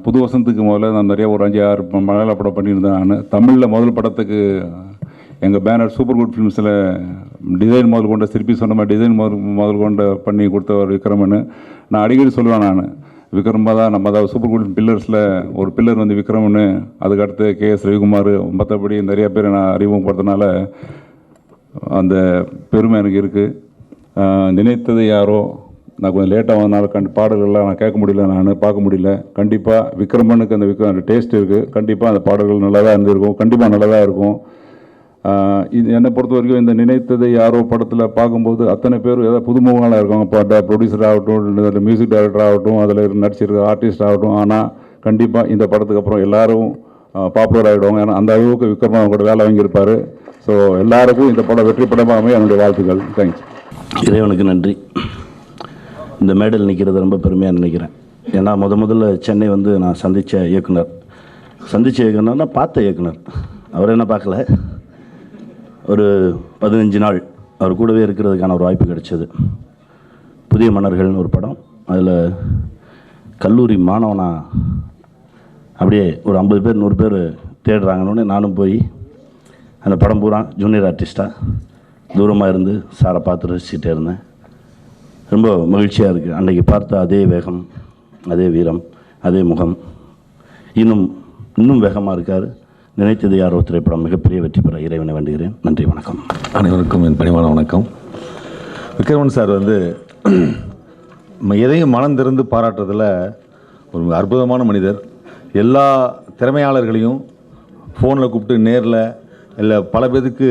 புது வசந்தத்துக்கு முதல்ல நான் நிறைய ஒரு 5-6 மலையாள படம் பண்ணியிருந்தேன். நான் தமிழில் முதல் படத்துக்கு எங்கள் பேனர் சூப்பர் குட் ஃபிலிம்ஸில் டிசைன் முதல் கொண்ட சிற்பி சொன்ன மாதிரி டிசைன் முதல் கொண்ட பண்ணி கொடுத்தவர் விக்ரமன். நான் அடிக்கடி சொல்லுவேன், நான் விக்ரமா தான் நம்ம அதாவது சூப்பர் குட் பில்லர்ஸில் ஒரு பில்லர் வந்து விக்ரமன், அதுக்கடுத்து KS ரவிக்குமார், மற்றபடி நிறைய பேர் நான் அறிமுகப்படுத்தினால அந்த பெருமை எனக்கு இருக்குது. நினைத்தது யாரோ, நான் கொஞ்சம் லேட்டாக வந்தனால பாடல்கள்லாம் நான் கேட்க முடியல, நான் பார்க்க முடியல. கண்டிப்பாக விக்ரமனுக்கு அந்த டேஸ்ட் இருக்குது. கண்டிப்பாக அந்த பாடல்கள் நல்லா தான் இருந்திருக்கும், கண்டிப்பாக நல்லா தான் இருக்கும். இது என்னை பொறுத்த வரைக்கும் இந்த நினைத்ததை யாரோ படத்தில் பார்க்கும்போது அத்தனை பேர் ஏதாவது புதுமுகங்களாக இருக்காங்க. இப்போ ப்ரொடியூசர் ஆகட்டும், மியூசிக் டைரக்டர் ஆகட்டும், அதில் நடிச்சிருக்க ஆர்டிஸ்ட் ஆகட்டும். ஆனால் கண்டிப்பாக இந்த படத்துக்கு அப்புறம் எல்லோரும் பாப்புலர் ஆகிடுவாங்க. ஏன்னா அந்த அளவுக்கு விக்ரமன் கூட வேலை வாங்கியிருப்பார். ஸோ எல்லாருக்கும் இந்த படம் வெற்றி படமாக அமைய என்னுடைய வாழ்த்துக்கள். தேங்க்ஸ். இறைவனுக்கு நன்றி. இந்த மேடையில் நிற்கிறது ரொம்ப பெருமையாக நினைக்கிறேன். ஏன்னா முதல்ல சென்னை வந்து நான் சந்தித்த இயக்குனர்னா பார்த்த இயக்குனர். அவர் என்ன பார்க்கல, ஒரு 15 நாள் அவர் கூடவே இருக்கிறதுக்கான ஒரு வாய்ப்பு கிடைச்சது. புதிய மன்னர்கள்னு ஒரு படம், அதில் கல்லூரி மாணவனா அப்படியே ஒரு 50 பேர் 100 பேர் தேடுறாங்கன்னு நானும் போய் அந்த படம் பூரா ஜூனியர் ஆர்டிஸ்ட்டாக தூரமாக இருந்து சாரை பார்த்து ரசிச்சுட்டே இருந்தேன். ரொம்ப மகிழ்ச்சியாக இருக்குது. அன்றைக்கி பார்த்த அதே வேகம், அதே வீரம், அதே முகம் இன்னும் வேகமாக இருக்கார். நினைத்தது யாரோ திரைப்படம் மிகப்பெரிய வெற்றி பெற இறைவனை வேண்டுகிறேன். நன்றி, வணக்கம். அனைவருக்கும் என் பணிவான வணக்கம். விக்ரமன் சார் வந்து எதையும் மனம் திறந்து பாராட்டுறதில் ஒரு அற்புதமான மனிதர். எல்லா திறமையாளர்களையும் ஃபோனில் கூப்பிட்டு நேரில் இல்லை பல பேருக்கு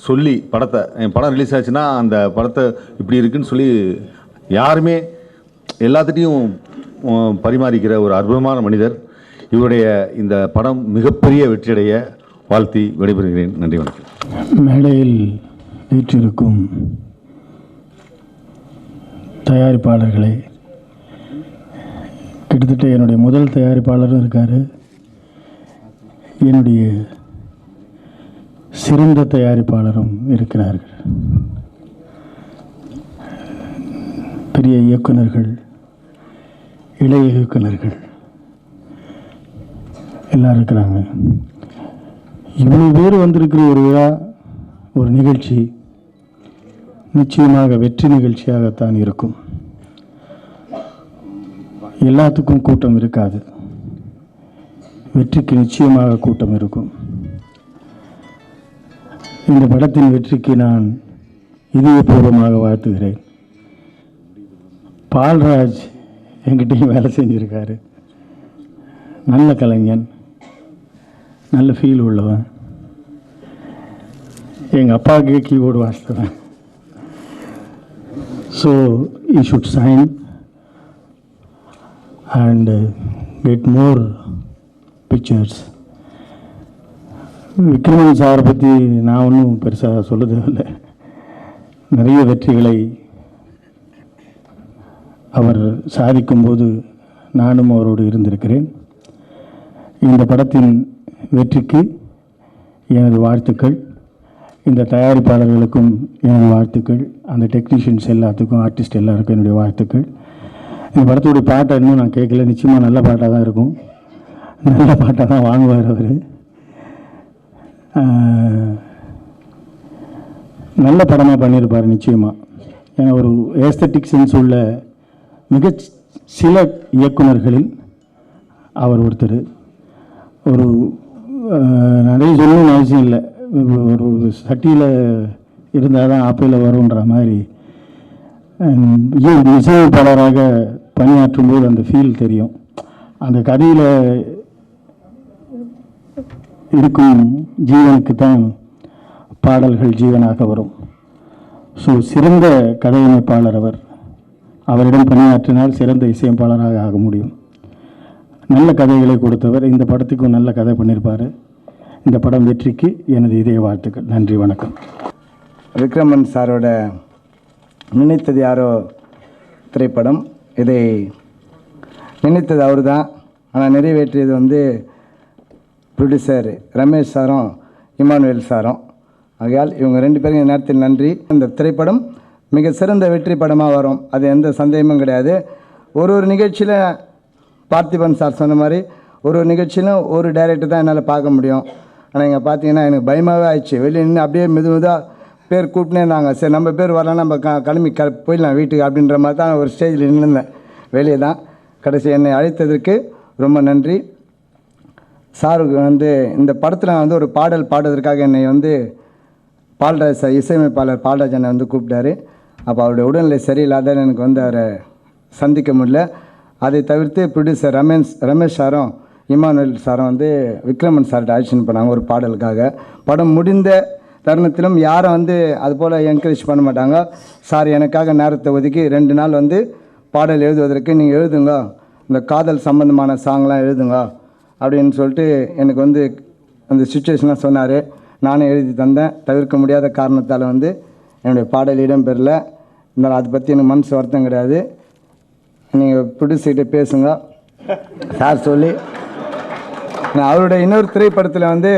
சொல்லி படத்தை, என் படம் ரிலீஸ் ஆச்சுன்னா அந்த படத்தை இப்படி இருக்குன்னு சொல்லி யாருமே எல்லாத்துட்டையும் பரிமாறிக்கிற ஒரு அற்புதமான மனிதர். இவருடைய இந்த படம் மிகப்பெரிய வெற்றியடைய வாழ்த்தி விடைபெறுகிறேன். நன்றி, வணக்கம். மேடையில் வீற்றிருக்கும் தயாரிப்பாளர்களே, கிட்டத்தட்ட என்னுடைய முதல் தயாரிப்பாளரும் இருக்கார், என்னுடைய சிறந்த தயாரிப்பாளரும் இருக்கிறார்கள். பெரிய இயக்குனர்கள், இளைய இயக்குனர்கள் எல்லாம் இருக்கிறாங்க. இவ்வளோ பேர் வந்திருக்கிற ஒரு விழா, ஒரு நிகழ்ச்சி நிச்சயமாக வெற்றி நிகழ்ச்சியாகத்தான் இருக்கும். எல்லாத்துக்கும் கூட்டம் இருக்காது, வெற்றிக்கு நிச்சயமாக கூட்டம் இருக்கும். இந்த படத்தின் வெற்றிக்கு நான் இதயபூர்வமாக வாழ்த்துகிறேன். பால்ராஜ் என்கிட்டையும் வேலை செஞ்சுருக்காரு. நல்ல கலைஞன், நல்ல ஃபீல் உள்ளவன். எங்கள் அப்பாவுக்கு கீபோர்டு வாசித்தவன். So you should sign and get more pictures. Vikraman சாரை பற்றி நான் ஒன்றும் பெருசாக சொல்ல தேவையில்லை. நிறைய வெற்றிகளை அவர் சாதிக்கும்போது நானும் அவரோடு இருந்திருக்கிறேன். இந்த படத்தின் வெற்றிக்கு எனது வாழ்த்துக்கள். இந்த தயாரிப்பாளர்களுக்கும் எனது வாழ்த்துக்கள். அந்த டெக்னீஷியன்ஸ் எல்லாத்துக்கும், ஆர்டிஸ்ட் எல்லாருக்கும் என்னுடைய வாழ்த்துக்கள். இந்த படத்துடைய பாட்டை இன்னும் நான் கேட்கல. நிச்சயமாக நல்ல பாட்டாக தான் இருக்கும், நல்ல பாட்டாக தான் வாங்குவார் அவர். நல்ல படமாக பண்ணியிருப்பார் நிச்சயமாக. ஏன்னா ஒரு ஏஸ்தட்டிக் சென்ஸ் உள்ள மிக சில இயக்குனர்களில் அவர் ஒருத்தர். ஒரு நிறைய சொல்லணும்னு அவசியம் இல்லை, ஒரு சட்டியில் இருந்தால் தான் ஆப்பையில் வரும்ன்ற மாதிரி இசையமைப்பாளராக பணியாற்றும் போது அந்த ஃபீல் தெரியும். அந்த கதையில் இருக்கும் ஜீவனுக்கு தான் பாடல்கள் ஜீவனாக வரும். ஸோ சிறந்த கதையமைப்பாளர் அவர். அவரிடம் பணியாற்றினால் சிறந்த இசையமைப்பாளராக ஆக முடியும். நல்ல கதைகளை கொடுத்தவர். இந்த படத்துக்கும் நல்ல கதை பண்ணியிருப்பார். இந்த படம் வெற்றிக்கு எனது இதய வாழ்த்துக்கள். நன்றி, வணக்கம். விக்ரமன் சாரோட நினைத்தது யாரோ திரைப்படம். இதை நினைத்தது அவர் தான், ஆனால் நிறைவேற்றியது வந்து ப்ரொடியூசர் ரமேஷ் சாரும் இமானுவேல் சாரும். ஆகையால் இவங்க 2 பேரும் இந்த நேரத்தில் நன்றி. இந்த திரைப்படம் மிக சிறந்த வெற்றி படமாக வரும், அது எந்த சந்தேகமும் கிடையாது. ஒரு நிகழ்ச்சியில் பார்த்திபன் சார் சொன்ன மாதிரி ஒரு நிகழ்ச்சியிலும் ஒரு டைரக்டர் தான் என்னால் பார்க்க முடியும். ஆனால் இங்கே பார்த்தீங்கன்னா எனக்கு பயமாகவே ஆயிடுச்சு. வெளியே நின்று அப்படியே மெதுவாக பேர் கூப்பிட்டே இருந்தாங்க. சரி, நம்ம பேர் வரலாம், நம்ம கிளம்பி போயிடலாம் வீட்டுக்கு அப்படின்ற மாதிரி தான் ஒரு ஸ்டேஜில் நின்றுந்தேன். வெளியே தான் கடைசி என்னை அழைத்ததற்கு ரொம்ப நன்றி. சாருக்கு வந்து இந்த படத்தில் வந்து ஒரு பாடல் பாடுவதற்காக என்னை வந்து பால்ராஜ் சார், இசையமைப்பாளர் பால்ராஜ் என்னை வந்து கூப்பிட்டாரு. அப்போ அவருடைய உடல்நிலை சரியில்லாத எனக்கு வந்து அவரை சந்திக்க முடியல. அதை தவிர்த்து ப்ரொடியூசர் ரமேஷ் சாரும் இமானுவேல் சாரும் வந்து விக்ரமன் சார்கிட்ட அழைச்சின்னு போனாங்க ஒரு பாடலுக்காக. படம் முடிந்த தருணத்திலும் யாரும் வந்து அதுபோல் என்கரேஜ் பண்ண மாட்டாங்க. சார் எனக்காக நேரத்தை ஒதுக்கி 2 நாள் வந்து பாடல் எழுதுவதற்கு நீங்கள் எழுதுங்க, இந்த காதல் சம்பந்தமான சாங்லாம் எழுதுங்க அப்படின்னு சொல்லிட்டு எனக்கு வந்து அந்த சுச்சுவேஷன்லாம் சொன்னார். நானே எழுதி தந்தேன். தவிர்க்க முடியாத காரணத்தால் வந்து என்னுடைய பாடல் இடம்பெறல. இருந்தாலும் அதை பற்றி எனக்கு மனசு வருத்தம் கிடையாது. நீங்கள் ப்ரொடியூசர்கிட்ட பேசுங்க சார் சொல்லி. நான் அவருடைய இன்னொரு திரைப்படத்தில் வந்து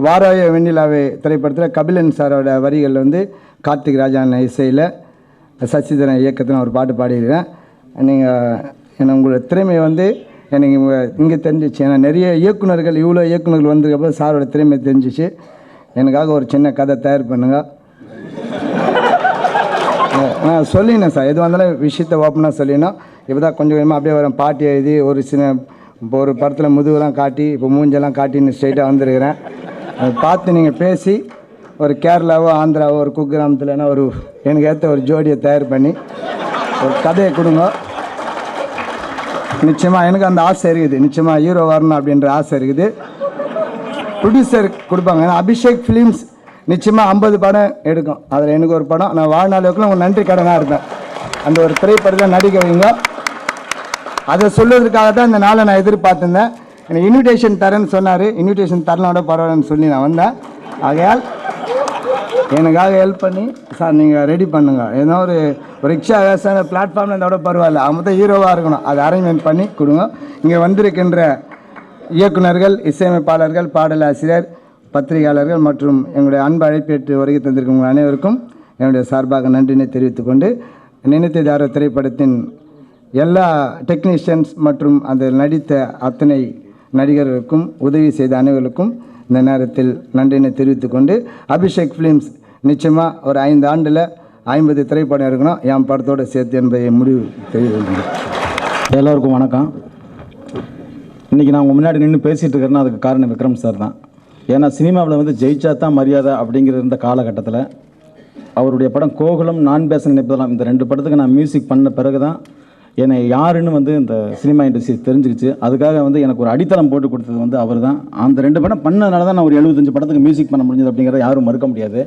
வாராய வெண்ணிலாவே திரைப்படத்தில் கபிலன் சாரோட வரிகள் வந்து கார்த்திக் ராஜான் இசையில் சசிதரன் இயக்கத்தில் ஒரு பாட்டு பாடியிருக்கேன். நீங்கள் உங்களோட திறமையை வந்து எனக்கு இங்கே தெரிஞ்சிச்சு. ஏன்னா நிறைய இயக்குநர்கள் இவ்வளோ இயக்குநர்கள் வந்ததுக்கப்புறம் சாரோட திறமை தெரிஞ்சிச்சு. எனக்காக ஒரு சின்ன கதை தயார் பண்ணுங்க. நான் சொல்லினேன் சார், எது வந்தாலும் விஷயத்தை ஓப்பனாக சொல்லினோம். இப்போ தான் கொஞ்சம் கொஞ்சமாக அப்படியே வரேன், பாட்டி எழுதி ஒரு சின்ன இப்போ ஒரு படத்தில் முதுகெல்லாம் காட்டி இப்போ மூஞ்செல்லாம் காட்டின்னு ஸ்ட்ரைட்டாக வந்திருக்கிறேன். அதை பார்த்து நீங்கள் பேசி ஒரு கேரளாவோ ஆந்திராவோ ஒரு குக்கிராமத்துலனா ஒரு எனக்கு ஏற்ற ஒரு ஜோடியை தயார் பண்ணி ஒரு கதையை கொடுங்க. நிச்சயமாக எனக்கு அந்த ஆசை இருக்குது, நிச்சயமாக ஹீரோ வரணும் அப்படின்ற ஆசை இருக்குது. ப்ரொடியூசர் கொடுப்பாங்க. ஏன்னா அபிஷேக் ஃபிலிம்ஸ் நிச்சயமாக 50 படம் எடுக்கும், அதில் எனக்கு ஒரு படம். நான் வாழ்நாளுக்குள்ள உங்கள் நன்றி கடனாக இருப்பேன். அந்த ஒரு திரைப்படத்தில் நடிக்க வைங்க. அதை சொல்லுவதற்காக தான் இந்த நாளை நான் எதிர்பார்த்துருந்தேன். எனக்கு இன்விடேஷன் தரேன்னு சொன்னார். இன்விடேஷன் தரலோட பரவாயில்லன்னு சொல்லி நான் வந்தேன். ஆகையால் எனக்காக ஹெல்ப் பண்ணி சார் நீங்கள் ரெடி பண்ணுங்கள். ஏதோ ஒரு ரிக்ஷா விவசாய பிளாட்ஃபார்மில் இருந்தோட பரவாயில்ல, அவங்க தான் ஹீரோவாக இருக்கணும், அதை அரேஞ்ச்மெண்ட் பண்ணி கொடுங்க. இங்கே வந்திருக்கின்ற இயக்குநர்கள், இசையமைப்பாளர்கள், பாடலாசிரியர், பத்திரிகையாளர்கள் மற்றும் எங்களுடைய அன்பு அழைப்பேற்று வருகை தந்திருக்கும் உங்கள் அனைவருக்கும் என்னுடைய சார்பாக நன்றினை தெரிவித்துக்கொண்டு, நினைத்தது யாரோ திரைப்படத்தின் எல்லா டெக்னீஷியன்ஸ் மற்றும் அதில் நடித்த அத்தனை நடிகர்களுக்கும் உதவி செய்த அனைவருக்கும் இந்த நேரத்தில் நன்றினை தெரிவித்துக்கொண்டு, அபிஷேக் ஃபிலிம்ஸ் நிச்சயமாக ஒரு 5 ஆண்டில் 50 திரைப்படம் இருக்கணும் என் படத்தோடு சேர்த்து என்பதை முடிவு தெரிவிக்கிறேன். எல்லோருக்கும் வணக்கம். இன்றைக்கி நான் உங்கள் முன்னாடி நின்று பேசிகிட்டு இருக்கிறேன்னா அதுக்கு காரணம் விக்ரம் சார் தான். ஏன்னா சினிமாவில் வந்து ஜெயிச்சா தான் மரியாதை அப்படிங்கிற இந்த காலகட்டத்தில் அவருடைய படம் கோகுலம், நான் பேச நினைப்பதெல்லாம், இந்த 2 படத்துக்கு நான் மியூசிக் பண்ண பிறகு தான் என்னை யாருன்னு வந்து இந்த சினிமா இண்டஸ்ட்ரி தெரிஞ்சுக்கிச்சு. அதுக்காக வந்து எனக்கு ஒரு அடித்தளம் போட்டு கொடுத்தது வந்து அவர் தான். அந்த 2 படம் பண்ணதுனால தான் நான் ஒரு 75 படத்துக்கு மியூசிக் பண்ண முடிஞ்சது அப்படிங்கிறத யாரும் மறுக்க முடியாது.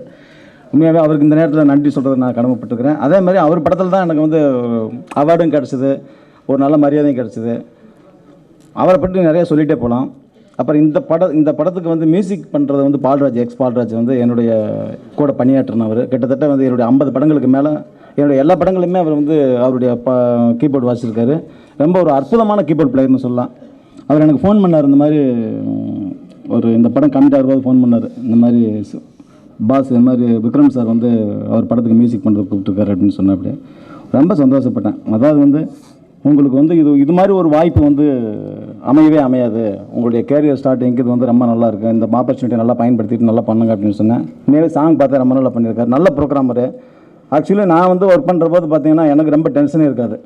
உண்மையாகவே அவருக்கு இந்த நேரத்தில் நன்றி சொல்கிறது நான் கடமைப்பட்டிருக்கிறேன். அதே மாதிரி அவர் படத்தில் தான் எனக்கு வந்து அவார்டும் கிடச்சிது, ஒரு நல்ல மரியாதையும் கிடச்சிது. அவரை பற்றி நிறைய சொல்லிகிட்டே போகலாம். அப்புறம் இந்த படத்துக்கு வந்து மியூசிக் பண்ணுறது வந்து பால்ராஜ் வந்து என்னுடைய கூட பணியாற்றினவர். கிட்டத்தட்ட வந்து என்னுடைய 50 படங்களுக்கு மேலே என்னுடைய எல்லா படங்களுமே அவர் வந்து அவருடைய கீபோர்டு வாசிச்சிருக்காரு. ரொம்ப ஒரு அற்புதமான கீபோர்ட் பிளேயர்னு சொல்லலாம். அவர் எனக்கு ஃபோன் பண்ணார், இந்த மாதிரி இந்த படம் கம்மிட் ஆகும்போது ஃபோன் பண்ணார், இந்த மாதிரி பாஸ் இந்த மாதிரி விக்ரம் சார் வந்து அவர் படத்துக்கு மியூசிக் பண்ணுறது கூப்பிட்டுருக்காரு அப்படின்னு சொன்ன. அப்படியே ரொம்ப சந்தோஷப்பட்டேன். அதாவது வந்து உங்களுக்கு வந்து இது மாதிரி ஒரு வாய்ப்பு வந்து அமையவே அமையாது. உங்களுடைய கேரியர் ஸ்டார்டிங்க்கு இது வந்து ரொம்ப நல்லா இருக்குது, இந்த ஆப்பர்ச்சுனிட்டி நல்லா பயன்படுத்திட்டு நல்லா பண்ணுங்க அப்படின்னு சொன்னேன். நேரே சாங் பார்த்தா ரொம்ப நல்லா பண்ணியிருக்காரு, நல்ல ப்ரோக்ராமரு. ஆக்சுவலி நான் வந்து ஒர்க் பண்ணுற போது பார்த்தீங்கன்னா எனக்கு ரொம்ப டென்ஷனே இருக்காது.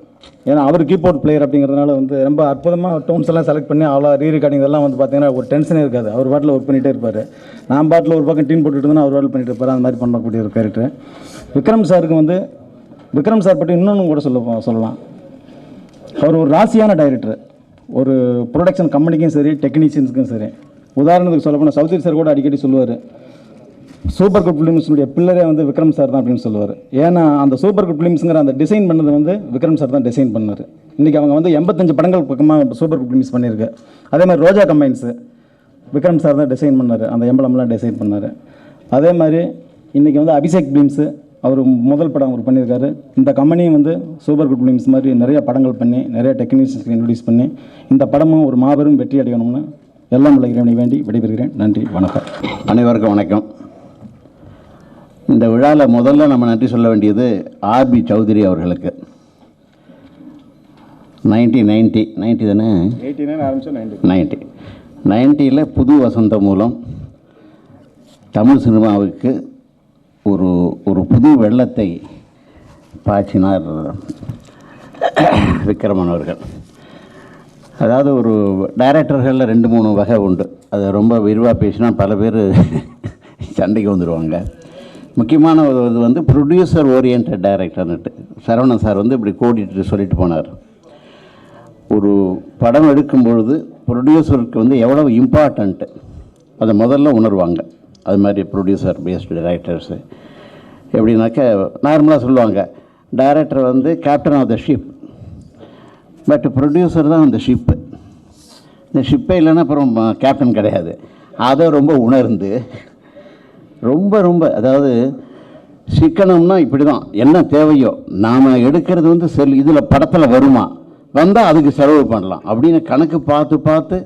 ஏன்னா அவர் கீபோர்ட் பிளேயர் அப்படிங்கிறதுனால வந்து ரொம்ப அற்புதமாக டோன்ஸ் எல்லாம் செலக்ட் பண்ணி அவ்வளோ ரீரெக்கார்டிங் எல்லாம் வந்து பார்த்தீங்கன்னா ஒரு டென்ஷனே இருக்காது. அவர் பாட்டில் ஒர்க் பண்ணிகிட்டே இருப்பார். நான் பாட்டில் ஒரு பக்கம் டீம் போட்டுட்டு இருந்தால் அவர் பாட்டில் பண்ணிட்டு இருப்பார். அந்த மாதிரி பண்ணக்கூடிய ஒரு கேரக்டர். விக்ரம் சார் பற்றி இன்னொன்று கூட சொல்லலாம். அவர் ஒரு ராசியான டைரக்டர். ஒரு ப்ரொடக்ஷன் கம்பெனிக்கும் சரி, டெக்னீஷியன்ஸுக்கும் சரி. உதாரணத்துக்கு சொல்ல போனால் சௌத்ரி சார் கூட அடிக்கடி சொல்லுவார், சூப்பர் குட் ஃபிலிம்ஸுடைய பில்லரே வந்து விக்ரம் சார் தான் அப்படின்னு சொல்லுவார். ஏன்னா அந்த சூப்பர் குட் ஃபிலிம்ஸுங்கிற அந்த டிசைன் பண்ணது வந்து விக்ரம் சார் தான் டிசைன் பண்ணார். இன்றைக்கி அவங்க வந்து 85 படங்கள் பக்கமாக சூப்பர் குட் ஃபிலிம்ஸ் பண்ணியிருக்கு. அதே மாதிரி ரோஜா கம்பைன்ஸு விக்ரம் சார் தான் டிசைன் பண்ணார், அந்த எம்பளம்லாம் டிசைன் பண்ணார். அதே மாதிரி இன்றைக்கி வந்து அபிஷேக் ஃபிலிம்ஸு அவர் முதல் படம் அவர் பண்ணியிருக்காரு. இந்த கம்பெனியும் வந்து சூப்பர் குட் ஃபிலிம்ஸ் மாதிரி நிறைய படங்கள் பண்ணி நிறைய டெக்னீஷியன்ஸ்க்கு இன்ட்ரடியூஸ் பண்ணி இந்த படமும் ஒரு மாபெரும் வெற்றி அடையணும்னு எல்லாம் உள்ள இறைவனை வேண்டி விடைபெறுகிறேன். நன்றி, வணக்கம். அனைவருக்கும் வணக்கம். இந்த விழாவில் முதல்ல நம்ம நன்றி சொல்ல வேண்டியது ஆர்பி சௌத்ரி அவர்களுக்கு. 90 தானே, 90 புது வசந்தம் மூலம் தமிழ் சினிமாவுக்கு ஒரு புது வெள்ளத்தை பாய்ச்சினார் விக்ரமன் அவர்கள். அதாவது ஒரு டைரக்டர்களில் 2-3 வகை உண்டு. அதை ரொம்ப விரிவாக பேசினா பல பேர் சண்டைக்கு வந்துடுவாங்க. முக்கியமான இது வந்து ப்ரொடியூசர் ஓரியன்ட் டைரக்டர்னுட்டு சரவணன் சார் வந்து இப்படி கோடிட்டு சொல்லிட்டு போனார். ஒரு படம் எடுக்கும் பொழுது ப்ரொடியூசருக்கு வந்து எவ்வளவு இம்பார்ட்டண்ட்டு அதை முதல்ல உணர்வாங்க. அது மாதிரி ப்ரொடியூசர் பேஸ்டு டைரக்டர்ஸு எப்படின்னாக்க நார்மலாக சொல்லுவாங்க, டைரக்டர் வந்து captain of the ship, but producer தான் அந்த ஷிப்பு. இந்த ஷிப்பே இல்லைன்னா அப்புறம் கேப்டன் கிடையாது. அதை ரொம்ப உணர்ந்து ரொம்ப அதாவது சிக்கனம்னா இப்படி தான், என்ன தேவையோ நாம் எடுக்கிறது வந்து இதில் படத்தில் வருமா, வந்தால் அதுக்கு செலவு பண்ணலாம் அப்படின்னு கணக்கு பார்த்து பார்த்து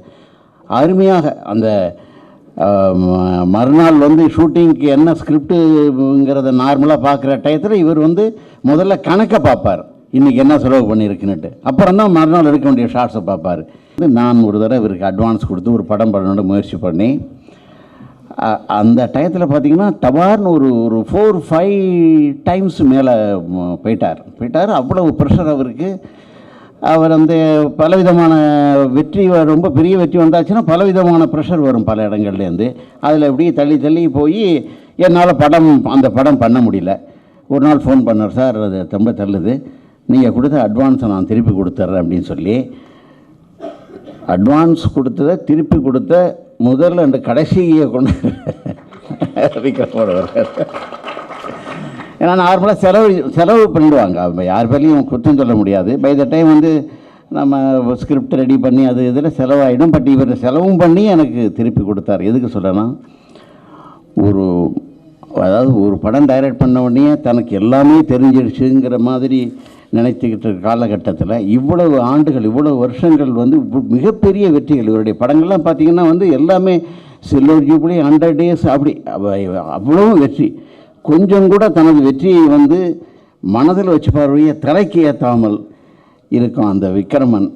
அருமையாக அந்த மறுநாள் வந்து ஷூட்டிங்க்கு என்ன ஸ்கிரிப்டுங்கிறத நார்மலாக பார்க்குற டயத்தில் இவர் வந்து முதல்ல கணக்கை பார்ப்பார், இன்றைக்கி என்ன செலவு பண்ணியிருக்குன்னுட்டு. அப்புறம் தான் மறுநாள் எடுக்க வேண்டிய ஷார்ட்ஸை பார்ப்பார். நான் ஒரு தடவை இவருக்கு அட்வான்ஸ் கொடுத்து ஒரு படம் பண்ணணுன்னு முயற்சி பண்ணி அந்த டயத்தில் பார்த்திங்கன்னா டபார்னு ஒரு 4-5 டைம்ஸ் மேலே போயிட்டார். அவ்வளவு ப்ரெஷர் அவருக்கு. அவர் அந்த பலவிதமான வெற்றி, ரொம்ப பெரிய வெற்றி வந்தாச்சுன்னா பலவிதமான ப்ரெஷர் வரும் பல இடங்கள்லேருந்து. அதில் எப்படியே தள்ளி போய் என்னால் அந்த படம் பண்ண முடியல. ஒரு நாள் ஃபோன் பண்ணார், சார் அது ரொம்ப தள்ளுது, நீங்கள் கொடுத்த அட்வான்ஸை நான் திருப்பி கொடுத்துட்றேன் அப்படின்னு சொல்லி அட்வான்ஸ் கொடுத்ததை திருப்பி கொடுத்த முதல்ல அந்த கடைசியை கொண்டு ஏன்னா நார்மலாக செலவு பண்ணிடுவாங்க, யார் பேர்லையும் குற்றம் சொல்ல முடியாது. பை த டைம் வந்து நம்ம ஸ்கிரிப்ட் ரெடி பண்ணி அது இதில் செலவாகிடும். பட் இவர் செலவும் பண்ணி எனக்கு திருப்பி கொடுத்தார். எதுக்கு சொல்லலாம், அதாவது ஒரு படம் டைரக்ட் பண்ண உடனே தனக்கு எல்லாமே தெரிஞ்சிடுச்சுங்கிற மாதிரி நினைத்துக்கிட்டு இருக்க காலகட்டத்தில் இவ்வளவு ஆண்டுகள், இவ்வளவு வருஷங்கள் வந்து மிகப்பெரிய வெற்றிகள். இவருடைய படங்கள்லாம் பார்த்திங்கன்னா வந்து எல்லாமே சில்வர் ஜூப்ளி, 100 days அப்படி அவ்வளவும் வெற்றி. கொஞ்சம் கூட தனது வெற்றியை வந்து மனதில் வச்சு பார்வையை திரைக்கு ஏற்றாமல் இருக்கும் அந்த விக்ரமன்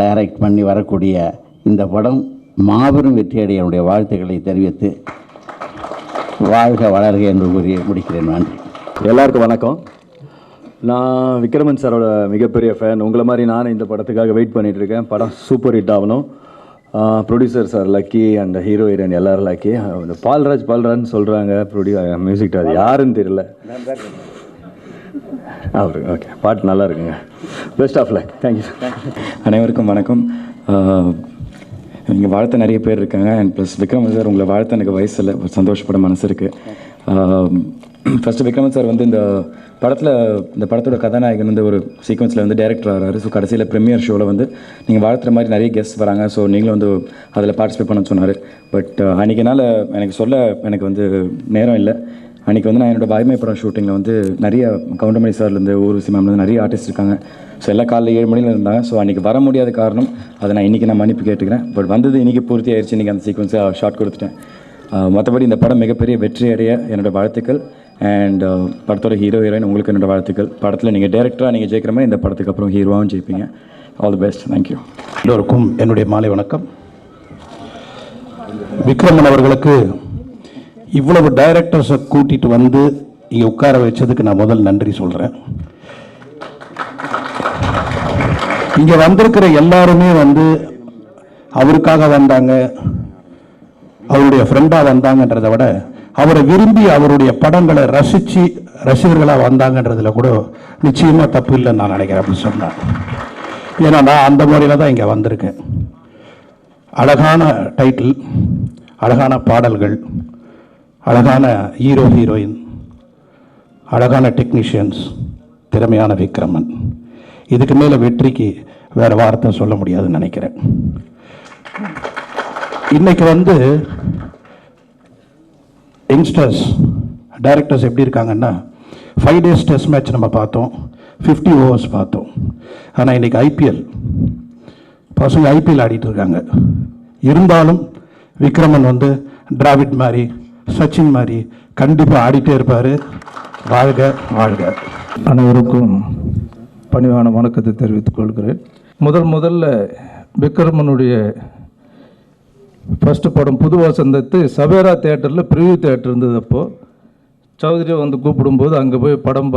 டைரக்ட் பண்ணி வரக்கூடிய இந்த படம் மாபெரும் வெற்றியடைய என்னுடைய வாழ்த்துக்களை தெரிவித்து வாழ்க வளர்க என்று கூறி முடிக்கிறேன். நன்றி. எல்லாருக்கும் வணக்கம். நான் விக்ரமன் சாரோட மிகப்பெரிய ஃபேன். உங்களை மாதிரி நானும் இந்த படத்துக்காக வெயிட் பண்ணிகிட்ருக்கேன். படம் சூப்பர் ஹிட் ஆகணும். Producer sir lucky and hero heroine எல்லோரும் லக்கி. இந்த பால்ராஜ்னு சொல்கிறாங்க மியூசிக், அது யாருன்னு தெரியல அவரு. ஓகே, பாட்டு நல்லா இருக்குங்க. Best of luck. Thank you sir. அனைவருக்கும் வணக்கம். இங்கே வாழ்த்த நிறைய பேர் இருக்காங்க. அண்ட் ப்ளஸ் விக்ரமன் சார் உங்களை வாழ்த்த எனக்கு வயசில் சந்தோஷப்பட மனசு இருக்குது. ஃபஸ்ட்டு விக்ரமன் சார் வந்து இந்த படத்தோட கதாநாயகன் வந்து ஒரு சீக்வன்ஸில் வந்து டைரக்டர் ஆகிறாரு. ஸோ கடைசியில் ப்ரீமியர் ஷோவில் வந்து நீங்கள் வாழ்த்துற மாதிரி நிறைய கெஸ்ட் வராங்க. ஸோ நீங்களும் வந்து அதில் பார்ட்டிசிபேட் பண்ண சொன்னார். பட் அன்றைக்கி என்னால் எனக்கு வந்து நேரம் இல்லை. அன்றைக்கி வந்து நான் என்னோடய வாய்மை படம் ஷூட்டிங்கில் வந்து நிறைய கவுண்டமணி சார்லேருந்து ஊர்வசி மேம்லேருந்து நிறைய ஆர்டிஸ்ட் இருக்காங்க. ஸோ எல்லாம் காலைல 7 மணியில் இருந்தாங்க. ஸோ அன்றைக்கி வர முடியாத காரணம் அதை நான் மன்னிப்பு கேட்டுக்கிறேன். பட் வந்தது இன்றைக்கி பூர்த்தி ஆயிடுச்சு. இன்றைக்கி அந்த சீக்வன்ஸை ஷார்ட் கொடுத்துட்டேன். மற்றபடி இந்த படம் மிகப்பெரிய வெற்றி அடைய என்னோடய வாழ்த்துக்கள். அண்ட் படத்தோட ஹீரோ ஹீரோயின் உங்களுக்கு என்னோடய வாழ்த்துக்கள். படத்தில் நீங்கள் டேரக்டராக நீங்கள் ஜெயிக்கிற மாதிரி இந்த படத்துக்கு அப்புறம் ஹீரோவாகவும் ஜெயிப்பீங்க. All the best. தேங்க்யூ. எல்லோருக்கும் என்னுடைய மாலை வணக்கம். விக்ரமன் அவர்களுக்கு இவ்வளவு டைரக்டர்ஸை கூட்டிகிட்டு வந்து இங்கே உட்கார வச்சதுக்கு நான் முதல் நன்றி சொல்கிறேன். இங்கே வந்திருக்கிற எல்லாருமே வந்து அவருக்காக வந்தாங்க, அவருடைய ஃப்ரெண்டாக வந்தாங்கன்றதை விட அவரை விரும்பி அவருடைய படங்களை ரசித்து ரசிகர்களாக வந்தாங்கன்றதுல கூட நிச்சயமாக தப்பு இல்லைன்னு நான் நினைக்கிறேன். அப்படி சொன்னேன். ஏன்னா நான் அந்த முறையில் தான் இங்கே வந்திருக்கேன். அழகான டைட்டில், அழகான பாடல்கள், அழகான ஹீரோ ஹீரோயின், அழகான டெக்னீஷியன்ஸ், திறமையான விக்ரமன். இதுக்கு மேலே வெற்றிக்கு வேறு வார்த்தை சொல்ல முடியாதுன்னு நினைக்கிறேன். இன்னைக்கு வந்து யங்ஸ்டர்ஸ் டைரக்டர்ஸ் எப்படி இருக்காங்கன்னா 5 days டெஸ்ட் மேட்ச் நம்ம பார்த்தோம், 50 overs பார்த்தோம். ஆனால் இன்றைக்கி ஐபிஎல் பசங்க ஐபிஎல் ஆடிட்டு இருக்காங்க. இருந்தாலும் விக்ரமன் வந்து டிராவிட் மாதிரி, சச்சின் மாதிரி கண்டிப்பாக ஆடிட்டே இருப்பார். வாழ்க வாழ்க. அனைவருக்கும் பணிவான வணக்கத்தை தெரிவித்துக் கொள்கிறேன். முதல்ல விக்ரமனுடைய ஃபஸ்ட்டு படம் புது வசந்தத்து சவேரா தேட்டரில் ப்ரிவியூ தேட்டர் இருந்தது. அப்போது சௌத்ரியை வந்து கூப்பிடும்போது அங்கே போய் படம்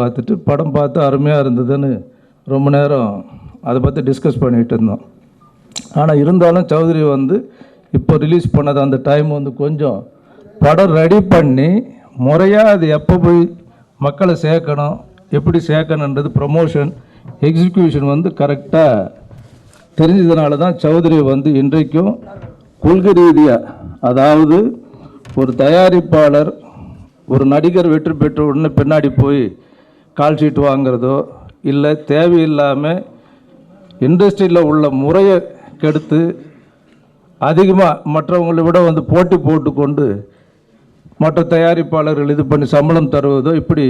பார்த்து அருமையாக இருந்ததுன்னு ரொம்ப நேரம் அதை பற்றி டிஸ்கஸ் பண்ணிகிட்டு இருந்தோம். ஆனால் இருந்தாலும் சௌத்ரி வந்து இப்போ ரிலீஸ் பண்ணது அந்த டைம் வந்து கொஞ்சம் படம் ரெடி பண்ணி முறையாக அது எப்போ போய் மக்களை சேர்க்கணும், எப்படி சேர்க்கணுன்றது ப்ரமோஷன் எக்ஸிக்யூஷன் வந்து கரெக்டாக தெரிஞ்சதுனால தான் சௌத்ரி வந்து இன்றைக்கும் கொள்கை ரீதியாக, அதாவது ஒரு தயாரிப்பாளர் ஒரு நடிகர் வெற்றி பெற்ற உடனே பின்னாடி போய் கால் ஷீட் வாங்கிறதோ இல்லை தேவையில்லாமல் இண்டஸ்ட்ரியில் உள்ள முறையை கெடுத்து அதிகமாக மற்றவங்களை விட வந்து போட்டி போட்டுக்கொண்டு மற்ற தயாரிப்பாளர்கள் இது பண்ணி சம்பளம் தருவதோ இப்படி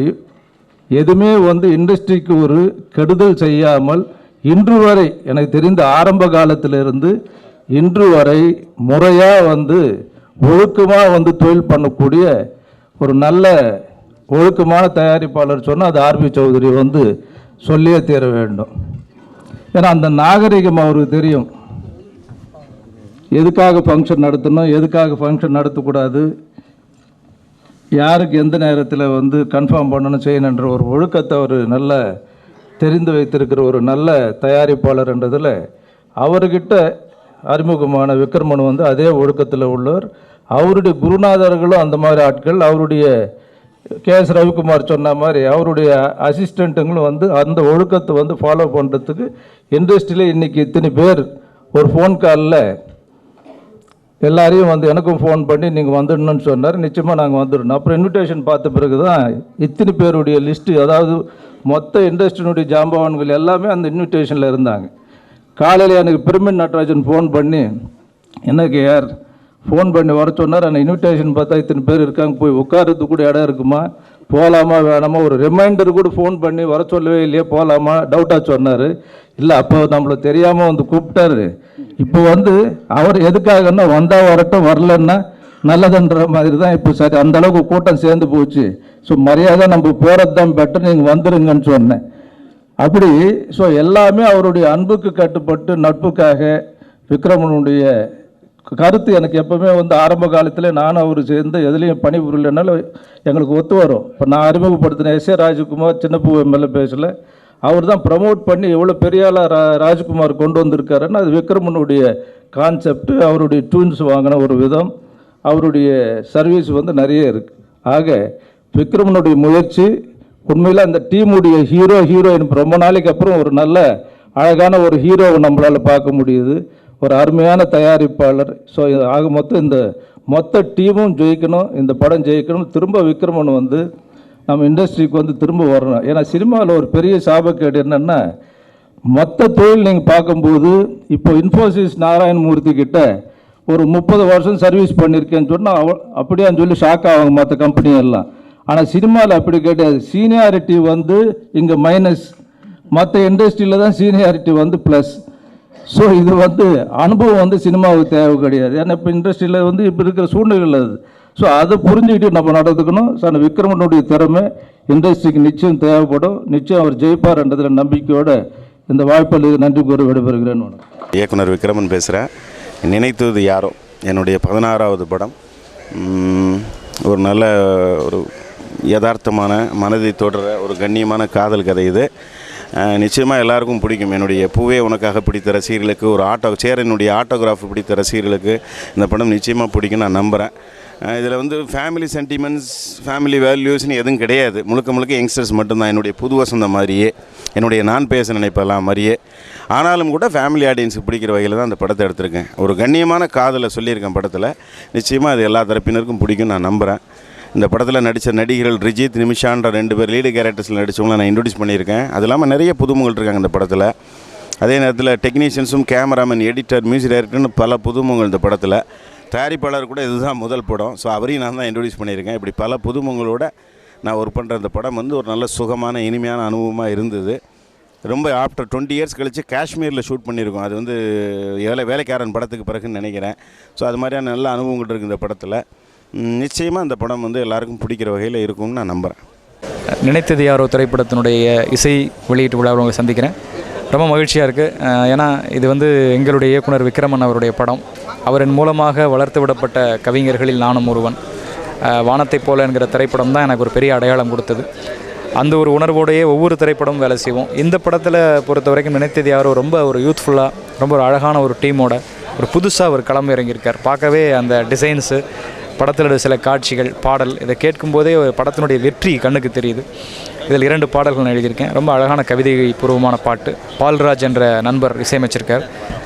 எதுவுமே வந்து இண்டஸ்ட்ரிக்கு ஒரு கெடுதல் செய்யாமல் இன்று வரை எனக்கு தெரிந்த ஆரம்ப காலத்திலிருந்து இன்று வரை முறையாக வந்து ஒழுக்கமாக வந்து தொழில் பண்ணக்கூடிய ஒரு நல்ல ஒழுக்கமான தயாரிப்பாளர் சொன்னால் அது ஆர்பி சௌத்ரி வந்து சொல்லியே தீர வேண்டும். ஏன்னா அந்த நாகரிகம் அவருக்கு தெரியும். எதுக்காக ஃபங்க்ஷன் நடத்தணும், எதுக்காக ஃபங்க்ஷன் நடத்தக்கூடாது, யாருக்கு எந்த நேரத்தில் வந்து கன்ஃபார்ம் பண்ணணும் செய்யணுன்ற ஒரு ஒழுக்கத்தை அவர் நல்ல தெரிந்து வைத்திருக்கிற ஒரு நல்ல தயாரிப்பாளர்ன்றதில் அவர்கிட்ட அறிமுகமான விக்ரமன் வந்து அதே ஒழுக்கத்தில் உள்ளவர். அவருடைய குருநாதர்களும் அந்த மாதிரி ஆட்கள். அவருடைய கேஎஸ் ரவிக்குமார் சொன்ன மாதிரி அவருடைய அசிஸ்டண்ட்டுங்களும் வந்து அந்த ஒழுக்கத்தை வந்து ஃபாலோ பண்ணுறதுக்கு இண்டஸ்ட்ரியில் இன்றைக்கி இத்தனை பேர் ஒரு ஃபோன் காலில் எல்லாரையும் வந்து எனக்கும் ஃபோன் பண்ணி நீங்கள் வந்துடணும்னு சொன்னார். நிச்சயமாக நாங்கள் வந்துடணும். அப்புறம் இன்விடேஷன் பார்த்த பிறகு தான் இத்தனை பேருடைய லிஸ்ட்டு, அதாவது மொத்த இண்டஸ்ட்ரியினுடைய ஜாம்பவான்கள் எல்லாமே அந்த இன்விடேஷனில் இருந்தாங்க. காலையில் எனக்கு பிரமின் நடராஜன் ஃபோன் பண்ணி எனக்கு யார் ஃபோன் பண்ணி வர சொன்னார். அந்த இன்விடேஷன் பார்த்தா இத்தனை பேர் இருக்காங்க, போய் உட்காரத்துக்கு கூட இடம் இருக்குமா, போகலாமா வேணாமா, ஒரு ரிமைண்டர் கூட ஃபோன் பண்ணி வர சொல்லவே இல்லையே, போகலாமா டவுட்டாக சொன்னார். இல்லை அப்போ நம்மளுக்கு தெரியாமல் வந்து கூப்பிட்டாரு. இப்போ வந்து அவர் எதுக்காகன்னா வந்தால் வரட்டும், வரலன்னா நல்லதுன்ற மாதிரி தான். இப்போ சரி அந்த அளவுக்கு கூட்டம் சேர்ந்து போச்சு, ஸோ மரியாதை நம்ம போகிறது தான் பெட்டர், நீங்கள் வந்துடுங்கன்னு சொன்னேன். அப்படி ஸோ எல்லாமே அவருடைய அன்புக்கு கட்டுப்பட்டு நட்புக்காக விக்ரமனுடைய கருத்து எனக்கு எப்பவுமே வந்து ஆரம்ப காலத்தில் நானும் அவர் சேர்ந்து எதுலேயும் பணிபுரியலனால எங்களுக்கு ஒத்து வரும். இப்போ நான் அறிமுகப்படுத்தின எஸ் ஏ ராஜ்குமார் சின்னப்பூ எம்எல்ஏ பேசல, அவர் தான் ப்ரமோட் பண்ணி எவ்வளோ பெரிய ஆளாக ராஜ்குமார் கொண்டு வந்திருக்காருன்னா அது விக்ரமனுடைய கான்செப்ட், அவருடைய டியூன்ஸ் வாங்கின ஒரு விதம், அவருடைய சர்வீஸ் வந்து நிறைய இருக்குது. ஆக விக்ரமனுடைய முயற்சி உண்மையில் அந்த டீமுடைய ஹீரோயின் ரொம்ப நாளைக்கு அப்புறம் ஒரு நல்ல அழகான ஒரு ஹீரோவை நம்மளால் பார்க்க முடியுது. ஒரு அருமையான தயாரிப்பாளர். ஸோ ஆக மொத்தம் இந்த மொத்த டீமும் ஜெயிக்கணும், இந்த படம் ஜெயிக்கணும். திரும்ப விக்ரமன் வந்து நம்ம இண்டஸ்ட்ரிக்கு வந்து திரும்ப வரணும். ஏன்னா சினிமாவில் ஒரு பெரிய சாபக்கேடு என்னென்னா மொத்த தொழில் நீங்கள் பார்க்கும்போது இப்போ இன்ஃபோசிஸ் நாராயணமூர்த்தி கிட்ட ஒரு 30 வருஷம் சர்வீஸ் பண்ணியிருக்கேன்னு சொன்னால் அப்படியான்னு சொல்லி ஷாக் ஆவாங்க மற்ற கம்பெனி எல்லாம். ஆனால் சினிமாவில் அப்படி கிடையாது. சீனியாரிட்டி வந்து இங்கே மைனஸ், மற்ற இண்டஸ்ட்ரியில் தான் சீனியாரிட்டி வந்து ப்ளஸ். ஸோ இது வந்து அனுபவம் வந்து சினிமாவுக்கு தேவை கிடையாது. ஏன்னா இப்போ இண்டஸ்ட்ரியில் வந்து இப்போ இருக்கிற சூழ்நிலை அது. ஸோ அதை புரிஞ்சுக்கிட்டு நம்ம நடந்துக்கணும். ஸோ அந்த விக்ரமனுடைய திறமை இண்டஸ்ட்ரிக்கு நிச்சயம் தேவைப்படும். நிச்சயம் அவர் ஜெயிப்பார்ன்றதில் நம்பிக்கையோடு இந்த வாய்ப்பில் நன்றி கூற விடைபெறுகிறேன். இயக்குனர் விக்ரமன் பேசுகிறேன். நினைத்தது யாரோ என்னுடைய 16வது படம். ஒரு நல்ல ஒரு யதார்த்தமான மனதை தொடர ஒரு கண்ணியமான காதல் கதை இது. நிச்சயமாக எல்லாருக்கும் பிடிக்கும். என்னுடைய பூவே உனக்காக பிடித்த ரசிகர்களுக்கு, ஒரு சேரனுடைய ஆட்டோகிராஃப் பிடித்த ரசிகர்களுக்கு இந்த படம் நிச்சயமாக பிடிக்கும் நான் நம்புகிறேன். இதில் வந்து ஃபேமிலி சென்டிமெண்ட்ஸ், ஃபேமிலி வேல்யூஸ்னு எதுவும் கிடையாது. முழுக்க முழுக்க யங்ஸ்டர்ஸ் மட்டும்தான். என்னுடைய புது வசந்தம் மாதிரியே, என்னுடைய நான் பேச நினைப்பெல்லாம் மாதிரியே. ஆனாலும் கூட ஃபேமிலி ஆடியன்ஸுக்கு பிடிக்கிற வகையில் தான் அந்த படத்தை எடுத்திருக்கேன். ஒரு கண்ணியமான காதலை சொல்லியிருக்கேன் படத்தில். நிச்சயமாக அது எல்லா தரப்பினருக்கும் பிடிக்கும் நான் நம்புகிறேன். இந்த படத்தில் நடித்த நடிகர்கள் ரிஜித், நிமிஷான்ற 2 பேர் லீடு கேரக்டர்ஸில் நடித்தவங்களை நான் இன்ட்ரடியூஸ் பண்ணியிருக்கேன். அது இல்லாமல் நிறைய புதுமுகங்கள் இருக்காங்க இந்த படத்தில். அதே நேரத்தில் டெக்னீஷியன்ஸும், கேமராமேன், எடிட்டர், மியூசிக் டைரக்டர்னு பல புதுமுகங்கள் இந்த படத்தில். தயாரிப்பாளர் கூட இதுதான் முதல் படம். ஸோ அவரையும் நான் தான் இன்ட்ரடியூஸ் பண்ணியிருக்கேன். இப்படி பல புதுமுகங்களோட நான் ஒர்க் பண்ணுற இந்த படம் வந்து ஒரு நல்ல சுகமான இனிமையான அனுபவமாக இருந்தது. ரொம்ப ஆஃப்டர் 20 இயர்ஸ் கழித்து காஷ்மீரில் ஷூட் பண்ணியிருக்கோம். அது வந்து வேலைக்காரன் படத்துக்கு பிறகுன்னு நினைக்கிறேன். ஸோ அது மாதிரியான நல்ல அனுபவங்கள் இருக்குது இந்த படத்தில். நிச்சயமாக இந்த படம் வந்து எல்லாருக்கும் பிடிக்கிற வகையில் இருக்கும்னு நான் நம்புகிறேன். நினைத்தது யாரோ திரைப்படத்தினுடைய இசை வெளியீட்டு விழாவில் உங்களை சந்திக்கிறேன். ரொம்ப மகிழ்ச்சியாக இருக்குது. ஏன்னா இது வந்து எங்களுடைய இயக்குனர் விக்ரமன் அவருடைய படம். அவரின் மூலமாக வளர்த்து விடப்பட்ட கவிஞர்களில் நானும் ஒருவன். வானத்தைப் போல என்கிற திரைப்படம் தான் எனக்கு ஒரு பெரிய அடையாளம் கொடுத்தது. அந்த ஒரு உணர்வோடையே ஒவ்வொரு திரைப்படமும் வேலை செய்வோம். இந்த படத்தில் பொறுத்த வரைக்கும் நினைத்தது யாரோ ரொம்ப ஒரு யூத்ஃபுல்லாக, ரொம்ப ஒரு அழகான ஒரு டீமோட ஒரு புதுசாக ஒரு களம் இறங்கியிருக்கார். பார்க்கவே அந்த டிசைன்ஸு, படத்தில் சில காட்சிகள், பாடல், இதை கேட்கும்போதே ஒரு படத்தினுடைய வெற்றி கண்ணுக்கு தெரியுது. இதில் 2 பாடல்கள் நான் எழுதியிருக்கேன். ரொம்ப அழகான கவிதை பூர்வமான பாட்டு. பால்ராஜ் என்ற நண்பர் இசையமைச்சிருக்கார்.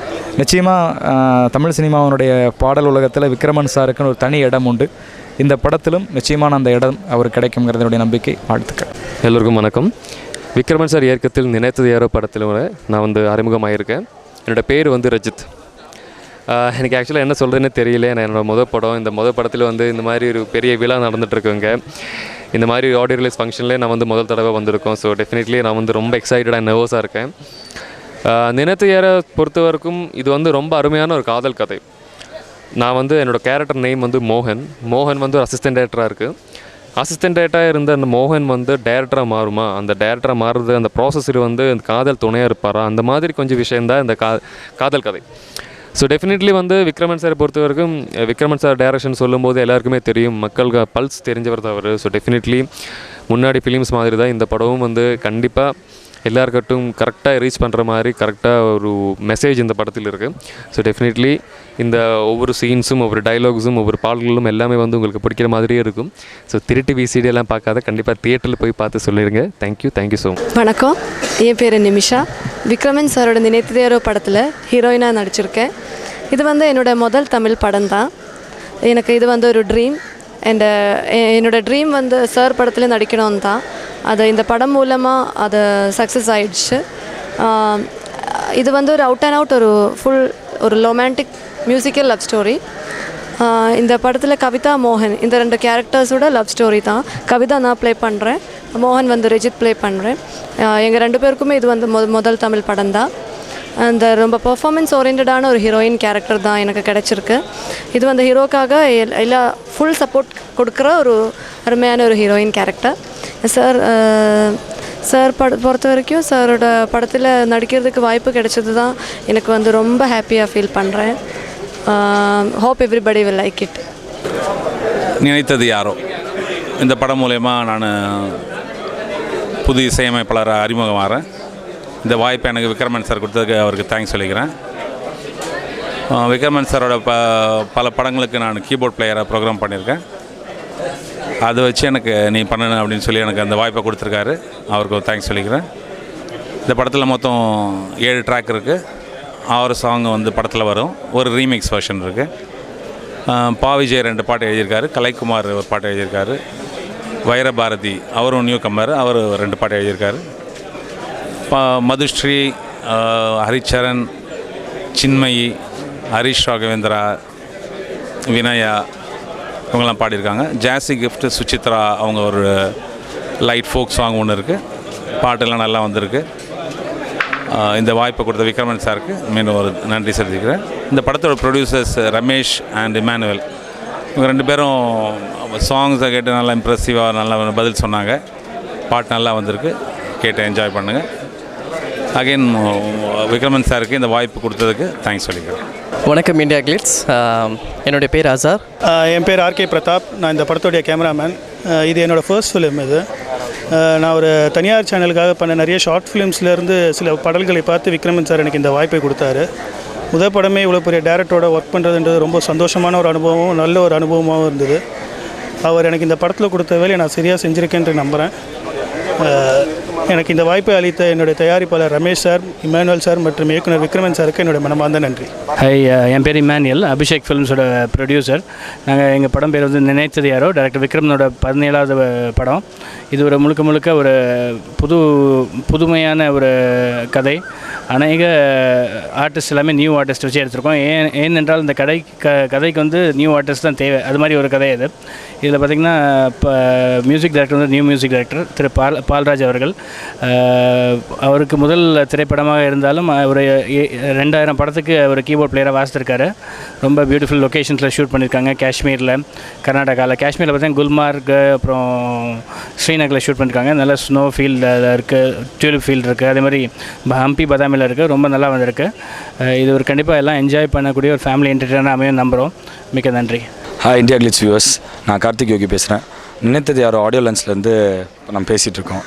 நிச்சயமாக தமிழ் சினிமாவினுடைய பாடல் உலகத்தில் விக்ரமன் சாருக்குன்னு ஒரு தனி இடம் உண்டு. இந்த படத்திலும் நிச்சயமான அந்த இடம் அவர் கிடைக்குங்கிறதுடைய நம்பிக்கை, வாழ்த்துக்கள். எல்லோருக்கும் வணக்கம். விக்ரமன் சார் இயக்கத்தில் நினைத்தது யாரோ படத்தில் நான் வந்து அறிமுகமாகியிருக்கேன். என்னோடய பேர் வந்து ரஜித். எனக்கு ஆக்சுவலாக என்ன சொல்கிறதுன்னு தெரியல. நான் என்னோடய முதல் படம். இந்த முதல் படத்தில் வந்து இந்த மாதிரி ஒரு பெரிய விழா நடந்துகிட்ருக்குங்க. இந்த மாதிரி ஆடியோ ரிலீஸ் ஃபங்க்ஷன்லேயே நான் வந்து முதல் தடவை வந்திருக்கோம். ஸோ டெஃபினெட்லி நான் வந்து ரொம்ப எக்ஸைட்டடாக நர்வஸாக இருக்கேன். நினைத்து யாரை பொறுத்த வரைக்கும் இது வந்து ரொம்ப அருமையான ஒரு காதல் கதை. நான் வந்து என்னோடய கேரக்டர் நேம் வந்து மோகன் வந்து ஒரு அசிஸ்டன்ட் டேரக்டராக இருக்குது. அசிஸ்டன்ட் டேரக்டராக இருந்த அந்த மோகன் வந்து டைரக்டராக மாறுமா, அந்த டைரக்டராக மாறுறது அந்த ப்ராசஸர் வந்து அந்த காதல் துணையாக இருப்பாரா, அந்த மாதிரி கொஞ்சம் விஷயந்தான் இந்த காதல் கதை. ஸோ டெஃபினெட்லி வந்து விக்ரமன் சாரை பொறுத்த வரைக்கும் விக்ரமன் சார் டைரக்ஷன் சொல்லும்போது எல்லாருக்குமே தெரியும், மக்களுக்கு பல்ஸ் தெரிஞ்சவர் தான் அவர். ஸோ டெஃபினெட்லி முன்னாடி ஃபிலிம்ஸ் மாதிரி தான் இந்த படமும் வந்து கண்டிப்பாக எல்லாருக்கட்டும் கரெக்டாக ரீச் பண்ணுற மாதிரி கரெக்டாக ஒரு மெசேஜ் இந்த படத்தில் இருக்குது. ஸோ டெஃபினெட்லி இந்த ஒவ்வொரு சீன்ஸும் ஒவ்வொரு டைலாக்ஸும் ஒவ்வொரு பாடல்களும் எல்லாமே வந்து உங்களுக்கு பிடிக்கிற மாதிரியே இருக்கும். ஸோ திருட்டு விசிடி எல்லாம் பார்க்காத கண்டிப்பாக தியேட்டரில் போய் பார்த்து சொல்லிடுங்க. Thank you so much. வணக்கம், என் பேர் நிமிஷா. விக்ரமன் சாரோட நினைத்தது யாரோ படத்தில் ஹீரோயினாக நடிச்சிருக்கேன். இது வந்து என்னோடய முதல் தமிழ் படம் தான். எனக்கு இது வந்து ஒரு ட்ரீம். என்னோடய ட்ரீம் வந்து சார் படத்தில் நடிக்கணும்னு தான். அது இந்த படம் மூலமாக அது சக்ஸஸ் ஆயிடுச்சு. இது வந்து ஒரு அவுட் அண்ட் அவுட் ஒரு ரொமான்டிக் மியூசிக்கல் லவ் ஸ்டோரி. இந்த படத்தில் கவிதா மோகன் இந்த 2 கேரக்டர்ஸோட லவ் ஸ்டோரி தான். கவிதா நான் ப்ளே பண்ணுறேன், மோகன் வந்து ரஜித் ப்ளே பண்ணுறேன். எங்கள் 2 பேருக்குமே இது வந்து முதல் தமிழ் படம் தான். அந்த ரொம்ப பர்ஃபார்மன்ஸ் ஓரியன்டான ஒரு ஹீரோயின் கேரக்டர் தான் எனக்கு கிடச்சிருக்கு. இது வந்து ஹீரோக்காக எல்லா ஃபுல் சப்போர்ட் கொடுக்குற ஒரு அருமையான ஒரு ஹீரோயின் கேரக்டர். சார் பொறுத்த வரைக்கும் சாரோட படத்தில் நடிக்கிறதுக்கு வாய்ப்பு கிடைச்சது தான் எனக்கு வந்து ரொம்ப ஹாப்பியாக ஃபீல் பண்ணுறேன். Hope everybody will like it. நினைத்தது யாரோ இந்த படம் மூலயமா நான் புது இசையமைப்பாளராக அறிமுகமாகிறேன். இந்த வாய்ப்பை எனக்கு விக்ரமன் சார் கொடுத்ததுக்கு அவருக்கு தேங்க்ஸ் சொல்லிக்கிறேன். விக்ரமன் சாரோட பல படங்களுக்கு நான் கீபோர்ட் பிளேயராக ப்ரோக்ராம் பண்ணியிருக்கேன். அதை வச்சு எனக்கு நீ பண்ணணும் அப்படின்னு சொல்லி எனக்கு அந்த வாய்ப்பை கொடுத்துருக்காரு. அவருக்கு ஒரு தேங்க்ஸ் சொல்லிக்கிறேன். இந்த படத்தில் மொத்தம் 7 ட்ராக் இருக்குது. 6 சாங் வந்து படத்தில் வரும். ஒரு ரீமிக்ஸ் வெர்ஷன் இருக்குது. பாவிஜய் 2 பாட்டு எழுதியிருக்காரு. கலைக்குமார் ஒரு பாட்டு எழுதியிருக்காரு. வைரபாரதி அவரும் நியூ கம்மர், அவர் 2 பாட்டு எழுதியிருக்காரு. மதுஸ்ரீ, ஹரிச்சரன், சின்மயி, ஹரிஷ் ராகவேந்திரா, வினயா இவங்கெல்லாம் பாடியிருக்காங்க. ஜாஸி கிஃப்ட் சுசித்ரா அவங்க ஒரு லைட் ஃபோக் சாங் ஒன்று இருக்குது. பாட்டெல்லாம் நல்லா வந்திருக்கு. இந்த வாய்ப்பை கொடுத்த விக்ரமன் சாருக்கு மீண்டும் ஒரு நன்றி செலுத்திக்கிறேன். இந்த படத்தோட ப்ரொடியூசர்ஸ் ரமேஷ் அண்ட் இமானுவேல், இவங்க 2 பேரும் சாங்ஸை கேட்டு நல்லா இம்ப்ரெசிவாக நல்லா பதில் சொன்னாங்க. பாட்டு நல்லா வந்திருக்கு, கேட்டு என்ஜாய் பண்ணுங்கள். அகைன் விக்ரமன் சாருக்கு இந்த வாய்ப்பு கொடுத்ததுக்கு தேங்க்ஸ் சொல்லிக்கிறேன். வணக்கம் இந்தியா கிளிட்ஸ். என்னுடைய பேர் அசார். என் பேர் ஆர்கே பிரதாப். நான் இந்த படத்துடைய கேமராமேன். இது என்னோடய ஃபர்ஸ்ட் ஃபிலிம். இது நான் ஒரு தனியார் சேனலுக்காக பண்ண நிறைய ஷார்ட் ஃபிலிம்ஸ்லேருந்து சில பாடல்களை பார்த்து விக்ரமன் சார் எனக்கு இந்த வாய்ப்பை கொடுத்தாரு. முதல் படமே இவ்வளோ பெரிய டேரக்டரோட ஒர்க் பண்ணுறதுன்றது ரொம்ப சந்தோஷமான ஒரு அனுபவம், நல்ல ஒரு அனுபவமாகவும் இருந்தது. அவர் எனக்கு இந்த படத்தில் கொடுத்த வேலையை நான் சரியாக செஞ்சுருக்கேன்னு நம்புகிறேன். எனக்கு இந்த வாய்ப்பை அளித்த என்னுடைய தயாரிப்பாளர் ரமேஷ் சார், இமானுவேல் சார் மற்றும் இயக்குனர் விக்ரமன் சாருக்கு என்னுடைய மனமார்ந்த நன்றி. என் பேர் இமானுவேல், அபிஷேக் ஃபிலிம்ஸோட ப்ரொடியூசர். எங்கள் படம் பேர் வந்து நினைத்தது யாரோ, டைரக்டர் விக்ரமனோட 17வது படம். இது ஒரு முழுக்க ஒரு புதுமையான ஒரு கதை. அநேக ஆர்டிஸ்ட் எல்லாமே நியூ ஆர்டிஸ்ட் வச்சு எடுத்திருக்கோம். ஏனென்றால் இந்த கதைக்கு வந்து நியூ ஆர்டிஸ்ட் தான் தேவை. அது மாதிரி ஒரு கதை இது. இதில் பார்த்திங்கன்னா இப்போ மியூசிக் டைரக்டர் வந்து நியூ மியூசிக் டைரக்டர் திரு பால்ராஜ் அவர்கள். அவருக்கு முதல் திரைப்படமாக இருந்தாலும் ஒரு 2000 படத்துக்கு அவர் கீபோர்ட் பிளேயராக வாசித்திருக்காரு. ரொம்ப பியூட்டிஃபுல் லொக்கேஷன்ஸில் ஷூட் பண்ணியிருக்காங்க. காஷ்மீரில், கர்நாடகாவில். காஷ்மீரில் பார்த்தீங்கன்னா குல்மார்க், அப்புறம் ஸ்ரீநகரில் ஷூட் பண்ணியிருக்காங்க. நல்ல ஸ்னோ ஃபீல்டு இருக்குது, டியூலிப் ஃபீல்டு இருக்குது. அதே மாதிரி ஹம்பி பதாமியில் இருக்குது. ரொம்ப நல்லா வந்திருக்கு. இது ஒரு கண்டிப்பாக எல்லாம் என்ஜாய் பண்ணக்கூடிய ஒரு ஃபேமிலி என்டர்டெயினர் அமையும் நம்புகிறோம். மிக்க நன்றி. ஹாய் இந்தியா கிளிட்ஸ் வியூவர்ஸ், நான் கார்த்திக் யோகி பேசுகிறேன். நினைத்தது யாரோ ஆடியோ லன்ஸ்லேருந்து நம்ம பேசிகிட்ருக்கோம்.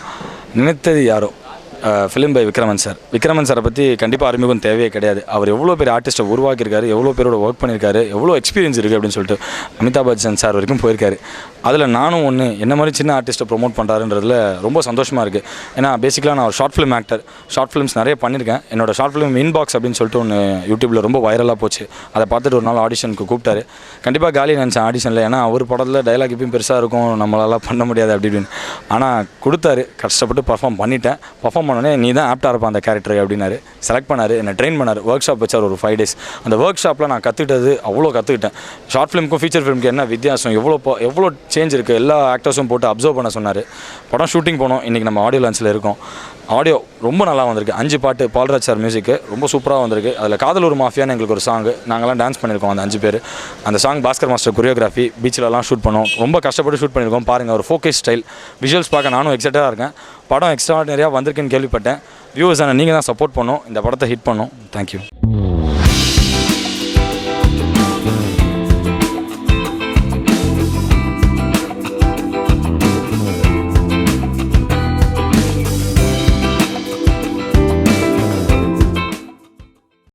நினைத்தது யாரோ film by Vikraman sir. Vikraman சாரை பற்றி கண்டிப்பாக அறிமுகம் தேவையே கிடையாது. அவர் எவ்வளோ பேர் ஆர்டிஸ்ட்டை உருவாக்கியிருக்காரு, எவ்வளோ பேரோட ஒர்க் பண்ணியிருக்காரு, எவ்வளோ எக்ஸ்பீரியன்ஸ் இருக்குது அப்படின்னு சொல்லிட்டு அமிதாப் பச்சன் சார் வரைக்கும் போயிருக்காரு. அதில் நானும் ஒன்று என்ன மாதிரி சின்ன ஆர்டிஸ்ட்டை ப்ரொமோட் பண்ணுறாருன்றதுல ரொம்ப சந்தோஷமாக இருக்குது. ஏன்னா பேசிக்கலாக நான் ஒரு short film actor. Short films நிறைய பண்ணியிருக்கேன். என்னோட ஷார்ட் ஃபிலிம் இன்பாக்ஸ் அப்படின்னு சொல்லிட்டு ஒன்று யூடியூப்பில் ரொம்ப வைரலாக போச்சு. அதை பார்த்துட்டு ஒரு நாள் ஆடிஷனுக்கு கூப்பிட்டாரு. கண்டிப்பாக காலி நினச்சேன் ஆடிஷனில். ஏன்னா அவர் படத்தில் டைலாக் இப்பயும் பெருசாக இருக்கும், நம்மளால் பண்ண முடியாது அப்படின்னு. ஆனால் கொடுத்தாரு, கஷ்டப்பட்டு பர்ஃபார்ம் பண்ணிட்டேன். பர்ஃபார்ம் பண்ணோடனே நீ தான் ஆப்டாக இருப்பான் அந்த கேரக்டர் அப்படின்னாரு. செலக்ட் பண்ணார், என்னை ட்ரெயின் பண்ணார். ஒர்க் ஷாப் வச்சார் ஒரு 5 days. அந்த ஒர்க் ஷாப்பில் நான் கற்றுக்கிட்டது அவ்வளோ கற்றுக்கிட்டேன். ஷார்ட் ஃபிலிமுக்கும் ஃபீச்சர் ஃபிலிமுக்கு என்ன வித்தியாசம், எவ்வளோ சேஞ்ச் இருக்குது, எல்லா ஆக்டர்ஸும் போட்டு அப்சர்வ் பண்ண சொன்னார். படம் ஷூட்டிங் போனோம். இன்றைக்கி நம்ம ஆடியோ லான்ச்சில் இருக்கோம். ஆடியோ ரொம்ப நல்லா வந்திருக்கு. 5 பாட்டு பால்ராஜ் சார் மியூசிக்கு ரொம்ப சூப்பராக வந்திருக்கு. அதில் காதல் ஒரு மாஃபியான்னு எங்களுக்கு ஒரு சாங்கு, நாங்கள்லாம் டான்ஸ் பண்ணியிருக்கோம் அந்த 5 பேர். அந்த சாங் பாஸ்கர் மாஸ்டர் கொரியோகிராஃபி, பீச்சிலலாம் ஷூட் பண்ணோம். ரொம்ப கஷ்டப்பட்டு ஷூட் பண்ணியிருக்கோம். பாருங்கள், ஒரு ஃபோக்கஸ் ஸ்டைல் விஷுவல்ஸ் பார்க்க நானும் எக்ஸைட்டடாக இருக்கேன். படம் எக்ஸ்ட்ராடினரியாக வந்திருக்குன்னு கேள்விப்பட்டேன். வியூவர்ஸான நீங்கள் தான் சப்போர்ட் பண்ணோம், இந்த படத்தை ஹிட் பண்ணோம். தேங்க்யூ.